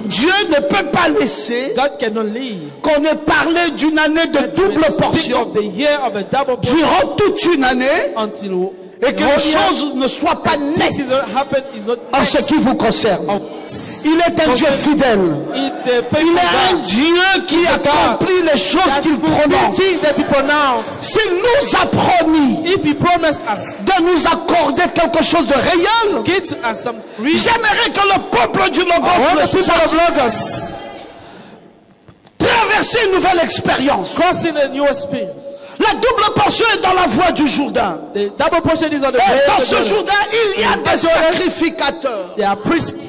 Dieu ne peut pas laisser God cannot leave. qu'on ait parlé d'une année de That we double speak portion of the year of a double portion durant toute une année until et que les choses ne soient pas this nettes is what happened is not en ce qui vous concerne. Il est un Dieu fidèle. Il est un Dieu qui accomplit les choses qu'il prononce. S'il nous a promis If he promised us, de nous accorder quelque chose de réel, give to us some reason. j'aimerais que le peuple du I want Logos the le people sache. of Lagos Traverser une nouvelle expérience. crossing a new experience. La double portion est dans la voie du Jourdain. The double portion is on the Et way dans of the ce Jordan. Jourdain, il y a des sacrificateurs They are priests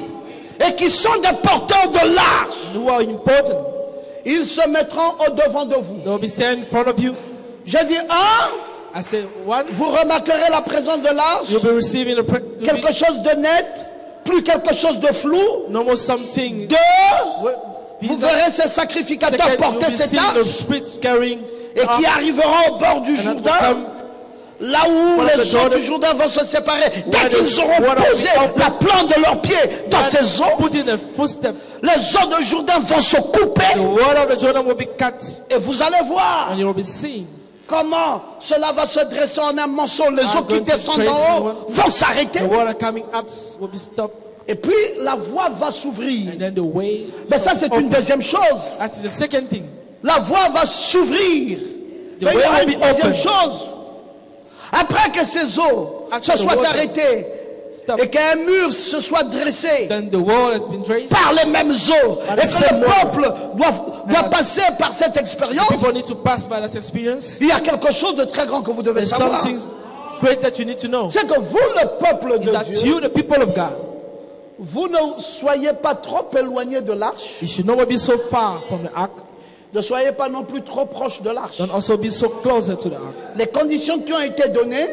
et qui sont des porteurs de l'arche. who are important. Ils se mettront au devant de vous. They will be standing in front of you. J'ai dit un, I say one, vous remarquerez la présence de l'arche, you'll be receiving quelque chose de net, plus quelque chose de flou. no more something. Deux, vous verrez ces sacrificateurs Second, you'll porter be cette seeing the arche spirits carrying et qui arriveront au bord du and that will Jourdain. come Là où les eaux du Jourdain vont se séparer, dès qu'ils auront posé la plante de leurs pieds dans ces eaux, put in a footstep, les eaux du Jourdain vont se couper. the water of the Jordan will be cut, Et vous allez voir and you will be seeing comment cela va se dresser en un morceau. Les eaux qui descendent en haut vont s'arrêter. the water coming up will be stopped, Et puis la voie va s'ouvrir. and then the way. Mais ça, c'est une deuxième chose. That's the second thing. La voie va s'ouvrir. Mais il y aura une troisième chose. Après que ces eaux se soient arrêtées et qu'un mur se soit dressé Then the wall has been traced. par les mêmes eaux et que le peuple doit passer par cette expérience, People need to pass by that experience. il y a quelque chose de très grand que vous devez There's savoir. something great that you need to know. C'est que vous, le peuple Is de that Dieu, you, the people of God, vous ne soyez pas trop éloignés de l'arche, you should not be so far from the ark. ne soyez pas non plus trop proches de l'arche. Don't also be so closer to the ark. Les conditions qui ont été données,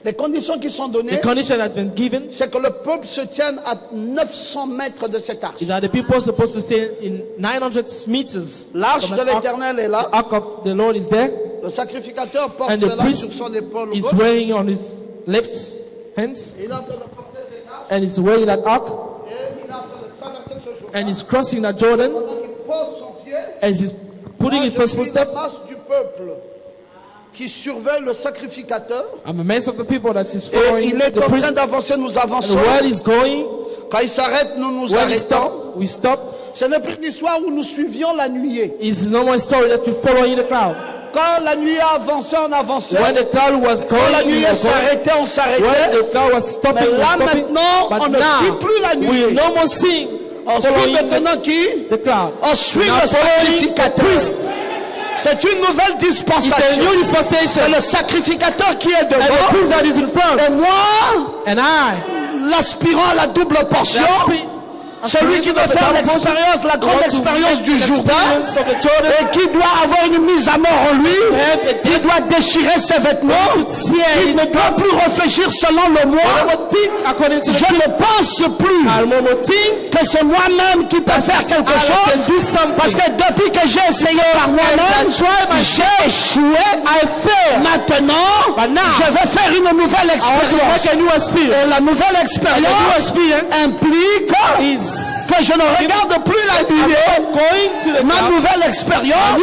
les conditions qui sont données, The condition that's been given c'est que le peuple se tienne à 900 mètres de cette arche. is that the people are supposed to stay in 900 meters. L'arche from de the ark. l'Éternel est là. The ark of the Lord is there, Le sacrificateur porte and the cela priest sur son épaule is gauche. wearing on his left hands, Il est en train de porter cette arche and he's wearing that ark, et il est en train de traverser ce jour. and he's crossing that Jordan, Il pose son pied. as he's putting Moi, his je first suis footstep. la masse du peuple qui surveille le sacrificateur. I'm amazed of the people that is Et following il est the en train priest. d'avancer, nous And avançons. where he's going, Quand il s'arrête, nous nous when he arrêtons. stop, we stop. Ce n'est plus une histoire où nous suivions la nuée. It's no more story that we follow in the crowd. Quand la nuée avançait, on avançait. When the crowd was Quand la going, we nuée were going. s'arrêtait, on When s'arrêtait. the crowd was stopping, Mais we là were stopping. maintenant, But on ne suit now, plus la nuée. we no more sing. On suit Following maintenant qui? the crowd. On suit Now le following the sacrificateur. priest. C'est une nouvelle It's a dispensation. new C'est dispensation. le sacrificateur qui est And the devant. priest that is in front. Et moi, And I, l'aspirant à la double portion, celui qui veut aspiration faire of the double l'expérience, la grande want to expérience make du the Jourdain, experience of the Jordan, et qui doit avoir une mise à mort en lui, il doit déchirer ses vêtements, to tear il his ne doit plus réfléchir selon le I moi. will think according to the Je ne pense plus I will think que c'est moi-même qui peux faire quelque I can chose, do something. parce que depuis que j'ai essayé par moi-même, j'ai échoué. I fail. Maintenant, But now, je vais faire une nouvelle I want to expérience. make a new experience. Et la nouvelle The new expérience experience implique is que je ne regarde plus la nuée. going to the Ma crowd. nouvelle expérience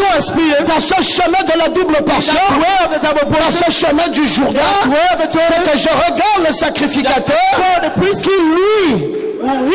dans ce chemin de la double portion, That way of the double dans portion. ce chemin du Jourdain, That way of the c'est Jordan. que je regarde le sacrificateur For the priest qui, lui,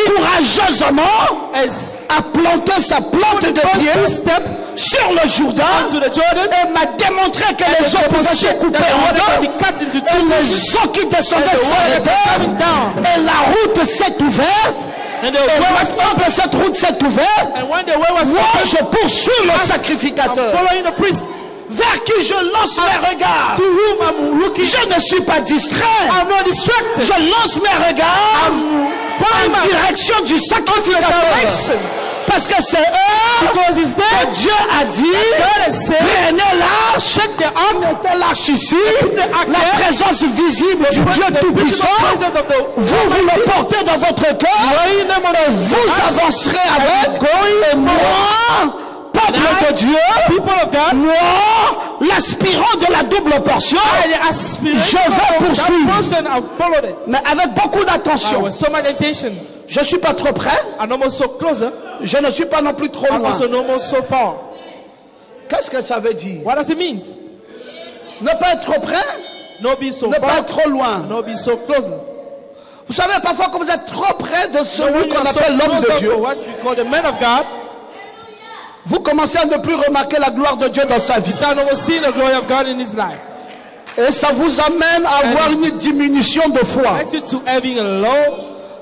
courageusement, is a planté sa plante de first pied step sur le Jourdain to the Jordan. et m'a démontré que les eaux pouvaient se couper That the en water can deux. be cut into Et two pieces. les eaux qui descendaient And the water s'arrêtaient. coming down. Et la route s'est ouverte. And the Et way was maintenant que cette route s'est ouverte, and when the way was moi open, je poursuis le I'm sacrificateur following the priest vers qui je lance mes regards. to whom I'm looking. Je ne suis pas distrait. I'm not distracted. Je lance mes regards Following en my direction du sacrificateur. direction. Parce que c'est eux Because it's que there. Dieu a dit, God has said, prenez l'arche, mettez l'arche ici, la présence visible du Dieu the Tout-Puissant. presence of the Vous le portez dans votre cœur et vous avancerez avec. Et moi, peuple de Dieu, people of God, moi, l'aspirant de la double portion, je vais poursuivre. I've followed it. mais avec beaucoup I d'attention. was so much intentions. Je ne suis pas trop près, I'm almost so closer. je ne suis pas non plus trop I'm loin. also almost so far. Qu'est-ce que ça veut dire? What does it mean? Ne pas être trop près, Not be so ne pas far. être trop loin. Not be so closer. Vous savez, parfois quand vous êtes trop près de When celui you qu'on are so appelle l'homme de closer Dieu, for what we call the man of God, vous commencez à ne plus remarquer la gloire de Dieu dans sa vie. you start almost seeing the glory of God in his life. Et ça vous amène à avoir une diminution de foi. Takes you to having a low.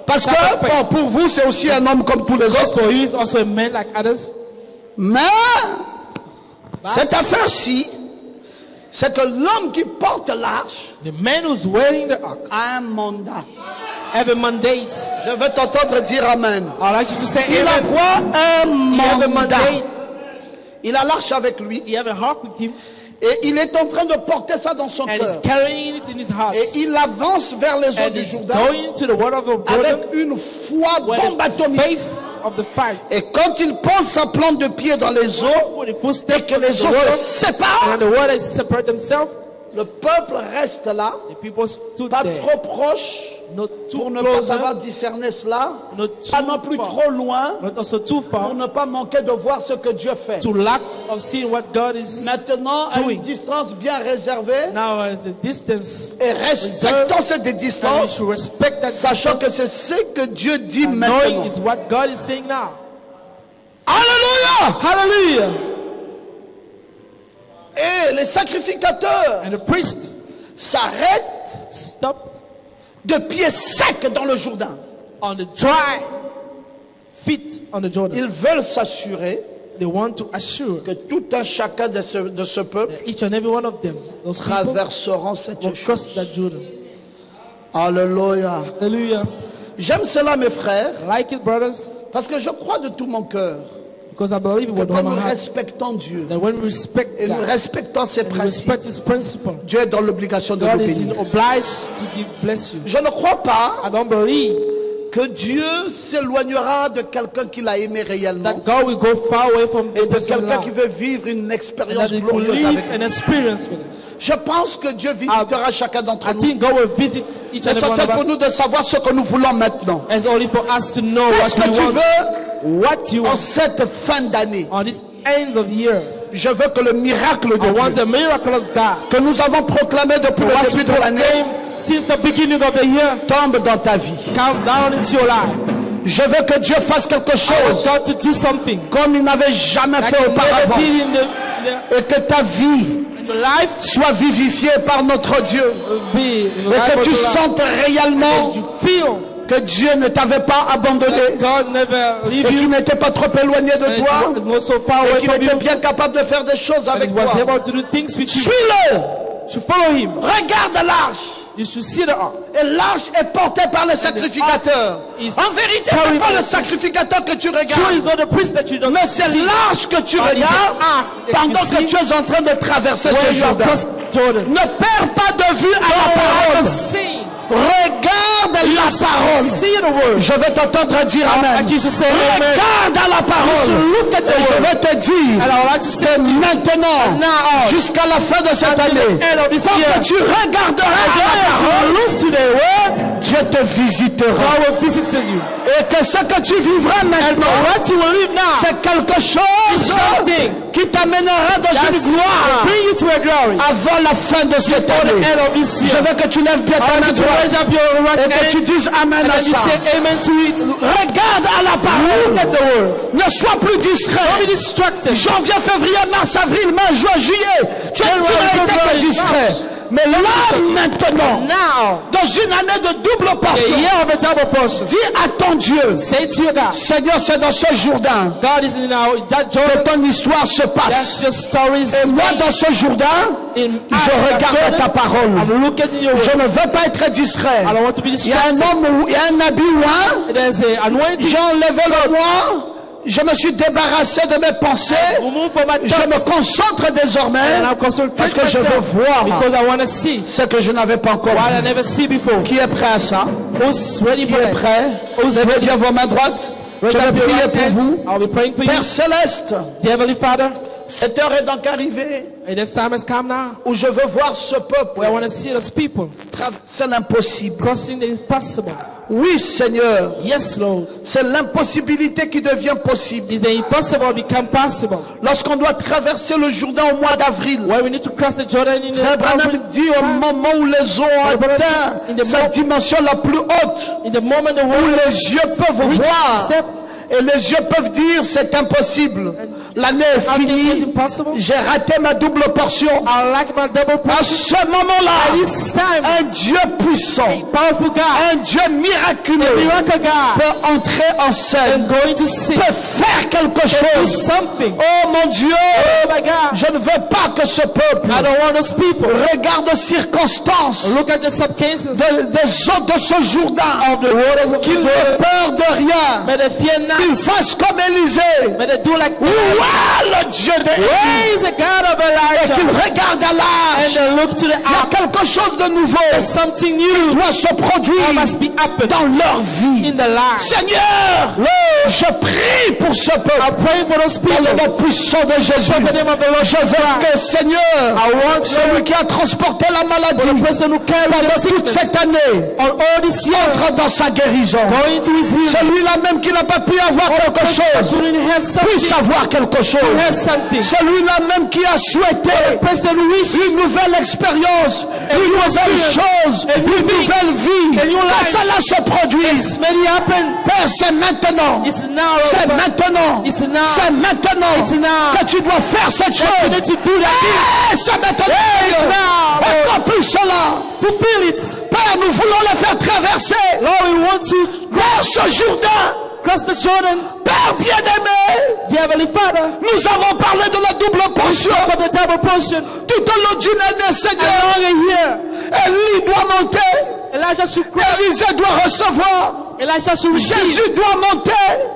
Parce que bon, pour vous, c'est aussi un homme comme tous les Because autres. for you, it's also a man like others. Mais cette affaire-ci, c'est que l'homme qui porte l'arche The man who's wearing the ark a un mandat. have a mandate. Je vais t'entendre dire Amen. I'd like you to say Il a amen. quoi? Un He have a mandat. mandate. Il a l'arche avec lui. He have a ark with him. Et il est en train de porter ça dans son And he's cœur. carrying it in his heart. Et il avance vers les eaux And du he's Jourdain going to the water of the Jordan avec une foi where bombe the atomique. faith of the fight. Et quand il pose sa plante de pied dans les eaux With the et footstep que of les the eaux water, se séparent, and the waters separate themselves, Le peuple reste là, The people stood pas there, trop proche not too pour ne pas close, savoir discerner cela, not pas too non plus far, trop loin not also too pour far, ne pas manquer de voir ce que Dieu fait. to lack of seeing what God is Maintenant, à doing. une distance bien réservée, Now as a distance, et respectons cette and we distance, should respect that sachant distance, que c'est ce que Dieu dit and maintenant. knowing is what God is saying now. Alléluia! Hallelujah! Et les sacrificateurs And the priest s'arrêtent stopped de pieds secs dans le Jourdain. on the dry feet on the Jordan. Ils veulent s'assurer They want to assure que tout un chacun de ce peuple that each and every one of them, those people, traverseront cette will cross chose. that Jordan. Alléluia. Hallelujah. J'aime cela, mes frères, Like it, brothers, parce que je crois de tout mon cœur because I believe que with all quand my nous heart respectons Dieu that when we respect et nous God respectons ses and we principes, respect His principle, Dieu est dans l'obligation de God nous is bénir. obliged to bless you. Je ne crois pas I don't believe que Dieu s'éloignera de quelqu'un qu'il a aimé réellement that God will go far away from the et de person quelqu'un love, qui veut vivre une and expérience that He will glorieuse live avec an nous. experience with it. Je pense que Dieu visitera chacun d'entre I nous. think God will visit each and every one L'essentiel of pour nous us. de savoir ce que nous voulons maintenant. It's only for us to know Qu'est-ce what que we tu want. veux What you en want cette fin d'année? on this ends of year. Je veux que le miracle de I want Dieu a miracle of God. que nous avons proclamé depuis le What début we de l'année proclaim since the beginning of the year, tombe dans ta vie. come down into your life. Je veux que Dieu fasse quelque I want chose God to do something comme il n'avait jamais like fait He never auparavant did et que ta vie in the life soit vivifiée par notre Dieu of be in the et life que of tu the life. sentes réellement You feel que Dieu ne t'avait pas abandonné that God never et leave qu'il you, n'était pas trop éloigné de and toi is not so far et away qu'il from était you, bien capable de faire des choses and avec He was toi. able to do things with you. Suis-le, You should follow Him. regarde l'arche. You should see the ark. Et l'arche est portée par les sacrificateurs. is En vérité, carried c'est pas by le the- sacrificateur que tu Sure, regardes, it's not the priest that you don't mais c'est see. l'arche que tu But it's regardes the ark that pendant you que see tu es en train de traverser when ce you are Jourdain. crossing Jordan. Ne perds pas de vue à la Don't parole. sing. Regarde la parole. See the word. Je vais t'entendre dire amen. Like you should say amen. Regarde à la You parole. should look at the Et je word. vais te dire And I would like to say que to you, maintenant, now, jusqu'à la fin de cette until the année, end of this tant year, que tu regarderas à la as you parole, look to the word, Dieu te visitera. God will visit you. Et que ce que tu vivras And maintenant, what you will live now, c'est quelque chose something qui t'amènera dans that's une gloire bring you to a glory. avant la fin de cette For the année. end of this Je year, veux que tu lèves bien I ta want main you to raise droite up your right et que tu hand dises amen and à then you ça. say amen to it. Regarde à la Look parole. at the word. Ne sois plus Don't be distrait. distracted. Janvier, février, mars, avril, mai, juin, juillet. Tu n'as été que distrait. Mais là, maintenant, Now, dans une année de double the portion, year of a double portion. dis à ton Dieu, Say to your God, Seigneur, c'est dans ce Jourdain God is in our that que Jordan. ton histoire se That's passe. your stories. Et moi, dans ce Jourdain, In je regarde ta parole. I'm looking at your Je word. ne veux pas être distrait. I don't want to be Il y a un distracted. homme, il y a un habit loin. There's a anointing. J'ai enlevé le moi. Je me suis débarrassé de mes pensées. Remove from my Je me thoughts. concentre désormais And I'm concentrating parce que je veux myself voir because I want to see ce que je n'avais pas encore what I vu. never see before. Qui est prêt à ça? Who's ready Qui for est that? prêt? Who's Levez ready? bien vos mains droites. Je Raise vais up your prier right pour hands. vous. I'll be praying for you. Père Céleste, Dear Heavenly Father, cette heure est donc arrivée and this time has come now où je veux voir ce peuple where I want to see those people traverser l'impossible. crossing the impossible. Oui, Seigneur, Yes, Lord. c'est l'impossibilité qui devient possible. Is the impossible become possible? Lorsqu'on doit traverser le Jourdain au mois d'avril, Where we need to cross the Jordan in Frère Branham dit au moment où les eaux ont atteint sa dimension la plus haute, in the moment the où world les yeux peuvent reach voir step et les yeux peuvent dire c'est impossible. L'année est after it is finie, impossible. j'ai raté ma double portion. I like my double À portion. ce moment-là, At this time, un Dieu puissant, powerful God, un Dieu miraculeux miracle God, peut entrer en and scène, going to see, peut faire quelque do chose. something. Oh mon Dieu, Oh my God, je ne veux pas que ce peuple I don't want those people. regarde aux circonstances Look at the subcases des eaux de ce Jourdain, of the waters of the qu'il n'ait Jordan. peur de rien, May they fear qu'il not. fasse comme Élisée. May they do like Où est le Dieu de Where is the God of et Elijah? qu'il regarde à l'âge And they look to the Il y a ark. quelque chose de nouveau There's something qui new doit se produire that must be happened dans leur vie. in the life. Seigneur, je prie pour ce I'm peuple. praying for those Dans people. le nom puissant de Jésus, In the name of the Lord je veux que, Seigneur, I want celui qui a transporté la for maladie the person who carries the pendant toute sickness cette année, all this year, entre dans sa guérison. go into his healing. Celui-là même qui n'a pas pu avoir quelque chose, Couldn't have puisse something. avoir quelque chose. Have something. Celui-là même qui a souhaité Person who wish une nouvelle expérience, une nouvelle chose, une nouvelle vie, que cela se produise. may it happen. Père, c'est maintenant. It's now. C'est maintenant. It's now. C'est maintenant It's now. que tu dois faire cette You chose. need to do that. Eh, c'est maintenant. It's now. Accomplis cela. Fulfill it. Père, nous voulons le faire traverser Lord, we want to vers ce Jourdain. cross the Jordan. Père bien-aimé, Dear Heavenly Father, nous avons parlé de la double portion. for the double portion, Tout au long d'une année, Seigneur, along a year, Élie doit monter. Elijah should cross. Élisée doit recevoir. Elijah should receive. Jésus doit monter.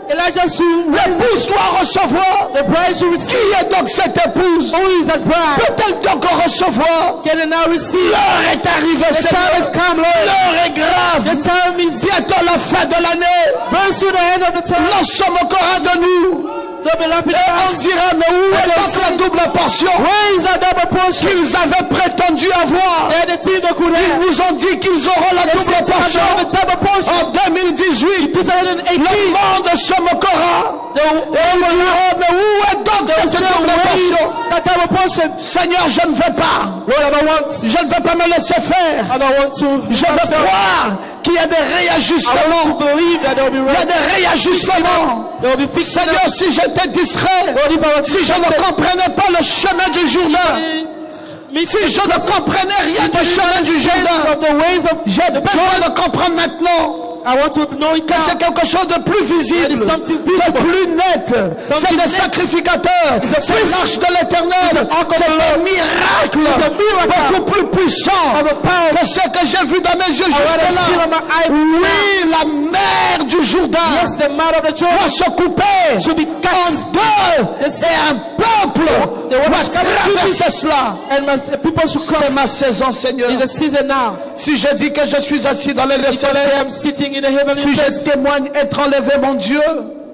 Elijah should receive. L'épouse doit recevoir. The bride should Qui receive. est donc cette épouse? Who is that bride? Peut-elle donc recevoir? Can it now receive? L'heure est arrivée, The time has Seigneur. come, Lord. L'heure est grave. The time is Bientôt la fin de l'année. very soon, the end of the time. Nous sommes encore un de nous. Don't be laughing Et at on us. dira, mais où est donc la double portion Where is that double portion? qu'ils avaient prétendu avoir? They're the team that could Ils have. nous ont dit qu'ils auront la They double said to portion have the double portion. en 2018. 2018. Le monde se moquera. Et ils diront, mais où est donc cette double portion? That double portion. Seigneur, je ne veux pas. Lord, I don't want. Je ne veux pas me laisser faire. I don't want to. Je veux croire qu'il y a des I want to réajustements. believe that there will be Il y a right. des réajustements. There will be fixed. Seigneur, si j'étais distrait, Lord, if I was si je ne comprenais pas le chemin du Jourdain, si je ne comprenais rien du chemin du Jourdain, of the ways of j'ai besoin de comprendre maintenant I want to know it que c'est now. quelque chose de plus visible, There is something de visible. plus net. C'est Something des net. sacrificateurs, It's a c'est priest. l'arche de l'éternel, It's an ark of c'est the Lord. un miracle It's a miracle. beaucoup plus puissant Of the power. que ce que j'ai vu dans mes yeux I want to see jusque-là. on my eye. Oui, la mer du Jourdain Yes, the mouth of the doit Jordan se couper should be en cut. deux Yes. et un peuple The water doit should come in two traverser pieces. cela. And the people should C'est cross. ma saison, Seigneur. It's a season now. Si je dis que je suis assis dans les lieux Because I célestes, am sitting in the heavenly si place. je témoigne être enlevé, mon Dieu,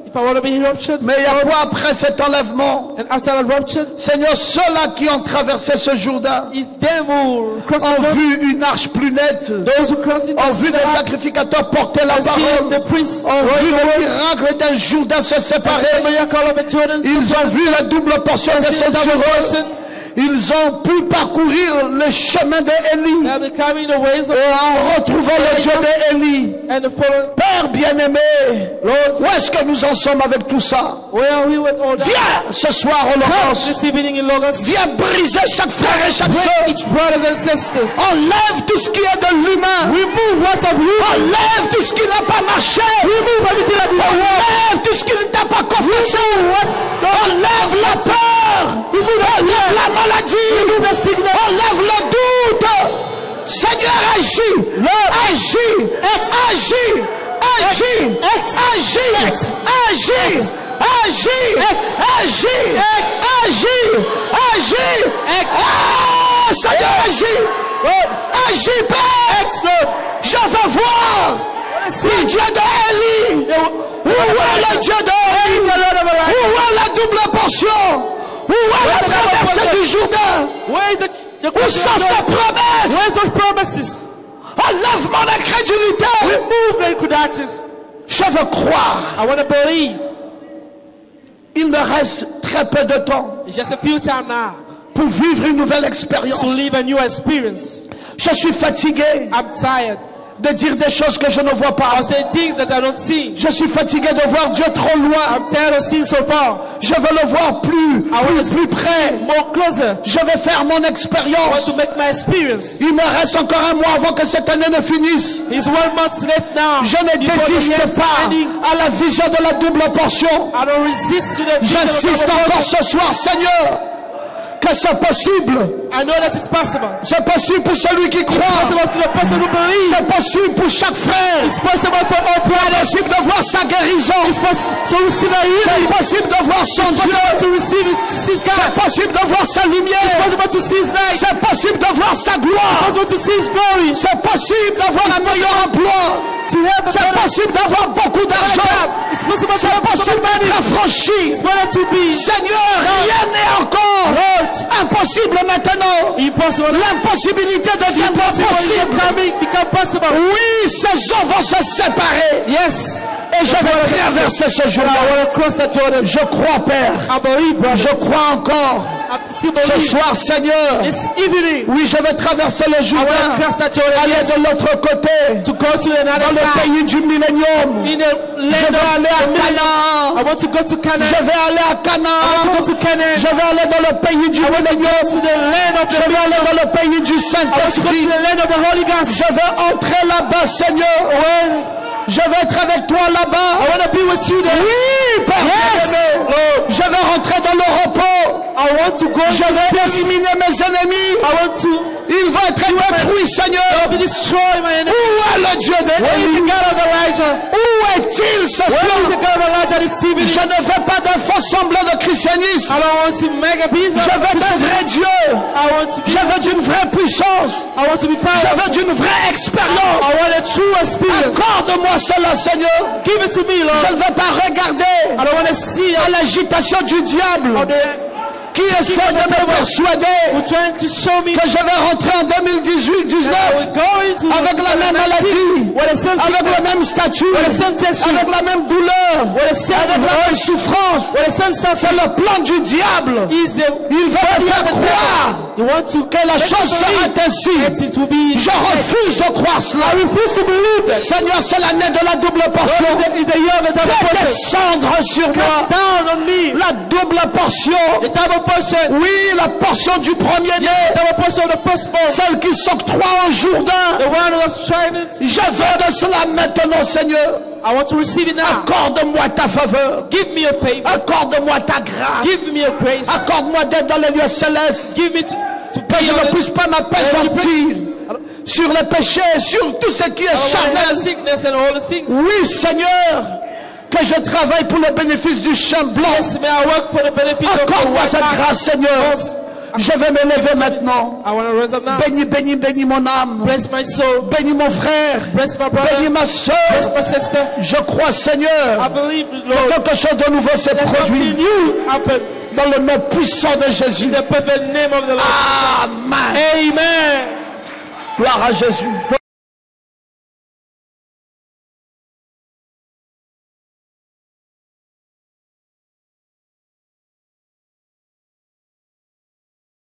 If I want to be raptured, mais il y a quoi après cet enlèvement? and after I'm raptured, Seigneur, ceux-là qui ont traversé ce Jourdain it's them who cross the ont Jordan. vu une arche plus nette, Those who cross it, ont vu des sacrificateurs porter la see parole, the priests, ont vu le miracle d'un Jourdain se the séparer. miracle of the Jordan. Ils ont vu la double portion des see the double sulfureux. portion. Ils ont pu parcourir le chemin d'Élie They are becoming the ways of et en retrouvant le Dieu d'Élie. and the follow. Père bien-aimé, Lord, où est-ce que nous en sommes avec tout ça? where are we with all that? Viens ce soir au Come Logos. this evening in Logos. Viens briser chaque frère et chaque Break sœur. each brothers and sisters. Enlève tout ce qui est de l'humain. Remove what's of you. Enlève tout ce qui n'a pas marché. Remove everything that you want. Enlève tout ce qui ne t'a pas confessé. Enlève la peur. Enlève la maladie. Enlève le doute. Seigneur, agis. Agis. Agis. Agis. Agis. Agis. Agis. Agis. Agis. Agis. Ah, Seigneur, agis. Agis, Père. Je veux voir le Dieu d'Élie. Où est le Dieu d'Élie? Où est la double portion? Où est la traversée du Jourdain? Where is the Où sont ces promesses? Where's those promises? Enlève mon incrédulité. Remove the incredulities. Je veux croire. I want to believe. Il me reste très peu de temps It's just a few time now pour vivre une nouvelle expérience. to live a new experience. Je suis fatigué I'm tired. de dire des choses que je ne vois pas. I'll say things that I don't see. Je suis fatigué de voir Dieu trop loin. I'm tired of seeing so far. Je veux le voir plus près. More closer. Je vais faire mon I want expérience. to make my experience. Il me reste encore un mois avant que cette année ne finisse. It's 1 month left now. Je ne Before the désiste year's pas ending. à la vision de la double portion. I don't resist to the vision of J'insiste the encore Lord. ce soir, Seigneur. que c'est possible. I know that it's possible. C'est possible pour celui qui It's croit. possible to the person who believes. C'est possible pour chaque frère. It's possible for all C'est brothers. possible de voir sa guérison. It's possible to receive a C'est healing. possible de voir son It's possible Dieu. to receive his God. C'est possible de voir sa It's lumière. possible to see his light. It's C'est possible de voir sa gloire. possible to see his glory. C'est possible d'avoir un meilleur emploi. To have a C'est better possible d'avoir beaucoup d'argent. job. It's possible to C'est have possible money. d'être affranchi. It's better to be Seigneur, rien n'est encore impossible maintenant. impossible. L'impossibilité devient possible. Become possible. Oui, ces eaux vont se séparer. Yes. Et je vais traverser ce I jour-là. want to cross that Jordan. Je crois, Père. I believe, brother. Je crois encore. I still Ce believe. soir, Seigneur. This evening, Oui, je vais traverser le I want to Jourdain. cross that Jordan. Aller Yes. de l'autre côté. To go to another Dans le side. pays du millénium. In the Je land vais of aller à the millennium. I Canaan. want to go to Canaan. Je vais aller à I want to Canaan. go to Canaan. Je vais aller dans le pays du To millénium. the land of Je the vais aller dans le pays du I want to go to Saint-Esprit. the land of the Holy Ghost. Je vais entrer là-bas, Seigneur. Je vais être avec toi I là-bas. want to be with you there. Oui, Père bien-aimé. Je vais rentrer dans le repos. I want to go. Je vais éliminer mes ennemis. I want to Ils vont être détruits, Seigneur. be destroy my enemy. Où est le Dieu Where is the d'Élie? God of Elijah? Où est-il ce Where is the soir? God of Elijah this evening? Je ne veux pas d'un faux semblant de christianisme. I don't want to make a piece of Je veux d'un vrai Dieu. I want to be Je veux d'une vraie puissance. I want to be Je powerful. veux d'une vraie expérience. I want a true experience. Accorde-moi cela, Seigneur. Give it to me, Lord. Je ne veux pas regarder I don't want to see à l'agitation du diable how they qui essaie de me persuader were trying to show me que je vais rentrer en 2018-19 we're going to avec la même maladie, with the same avec le sickness, même statut, with the same testing, avec la même douleur, with the same avec la même souffrance. with the same C'est suffering. le plan du diable. Is the Il veut me faire croire you want to que la chose sera ainsi. it will be Je refuse de croire cela. I refuse to believe that. Seigneur, c'est l'année de la double portion. Is a year of the double Fais portion. descendre sur moi Down on me. la double portion. The double portion. Oui, la portion du premier-né. Double portion of the firstborn. Celle qui s'octroie au Jourdain. The one who has tried it. Je veux de cela maintenant, Seigneur. I want to receive it now. Accorde-moi ta faveur. Give me a favor. Accorde-moi ta grâce. Give me a grace. Accorde-moi d'être dans les lieux célestes. Give me to Que je be ne on puisse pas m'appesantir sur les péchés, sur tout ce qui est the charnel. sickness and all the things. Oui, Seigneur, que je travaille pour le bénéfice du champ blanc. Yes, may I work for the benefit of the Accorde-moi white cette man. grâce, Seigneur. Je vais m'élever maintenant. I want to raise up now. Bénis, bénis, bénis mon âme. Bless my soul. Bénis mon frère. Bless my brother. Bénis ma Bless soeur. my sister. Je crois, I Seigneur, believe, que Lord. quelque chose de nouveau s'est There's produit something new happen dans le nom puissant de Jésus. in the perfect name of the Lord. Amen. Amen. Gloire à Jésus.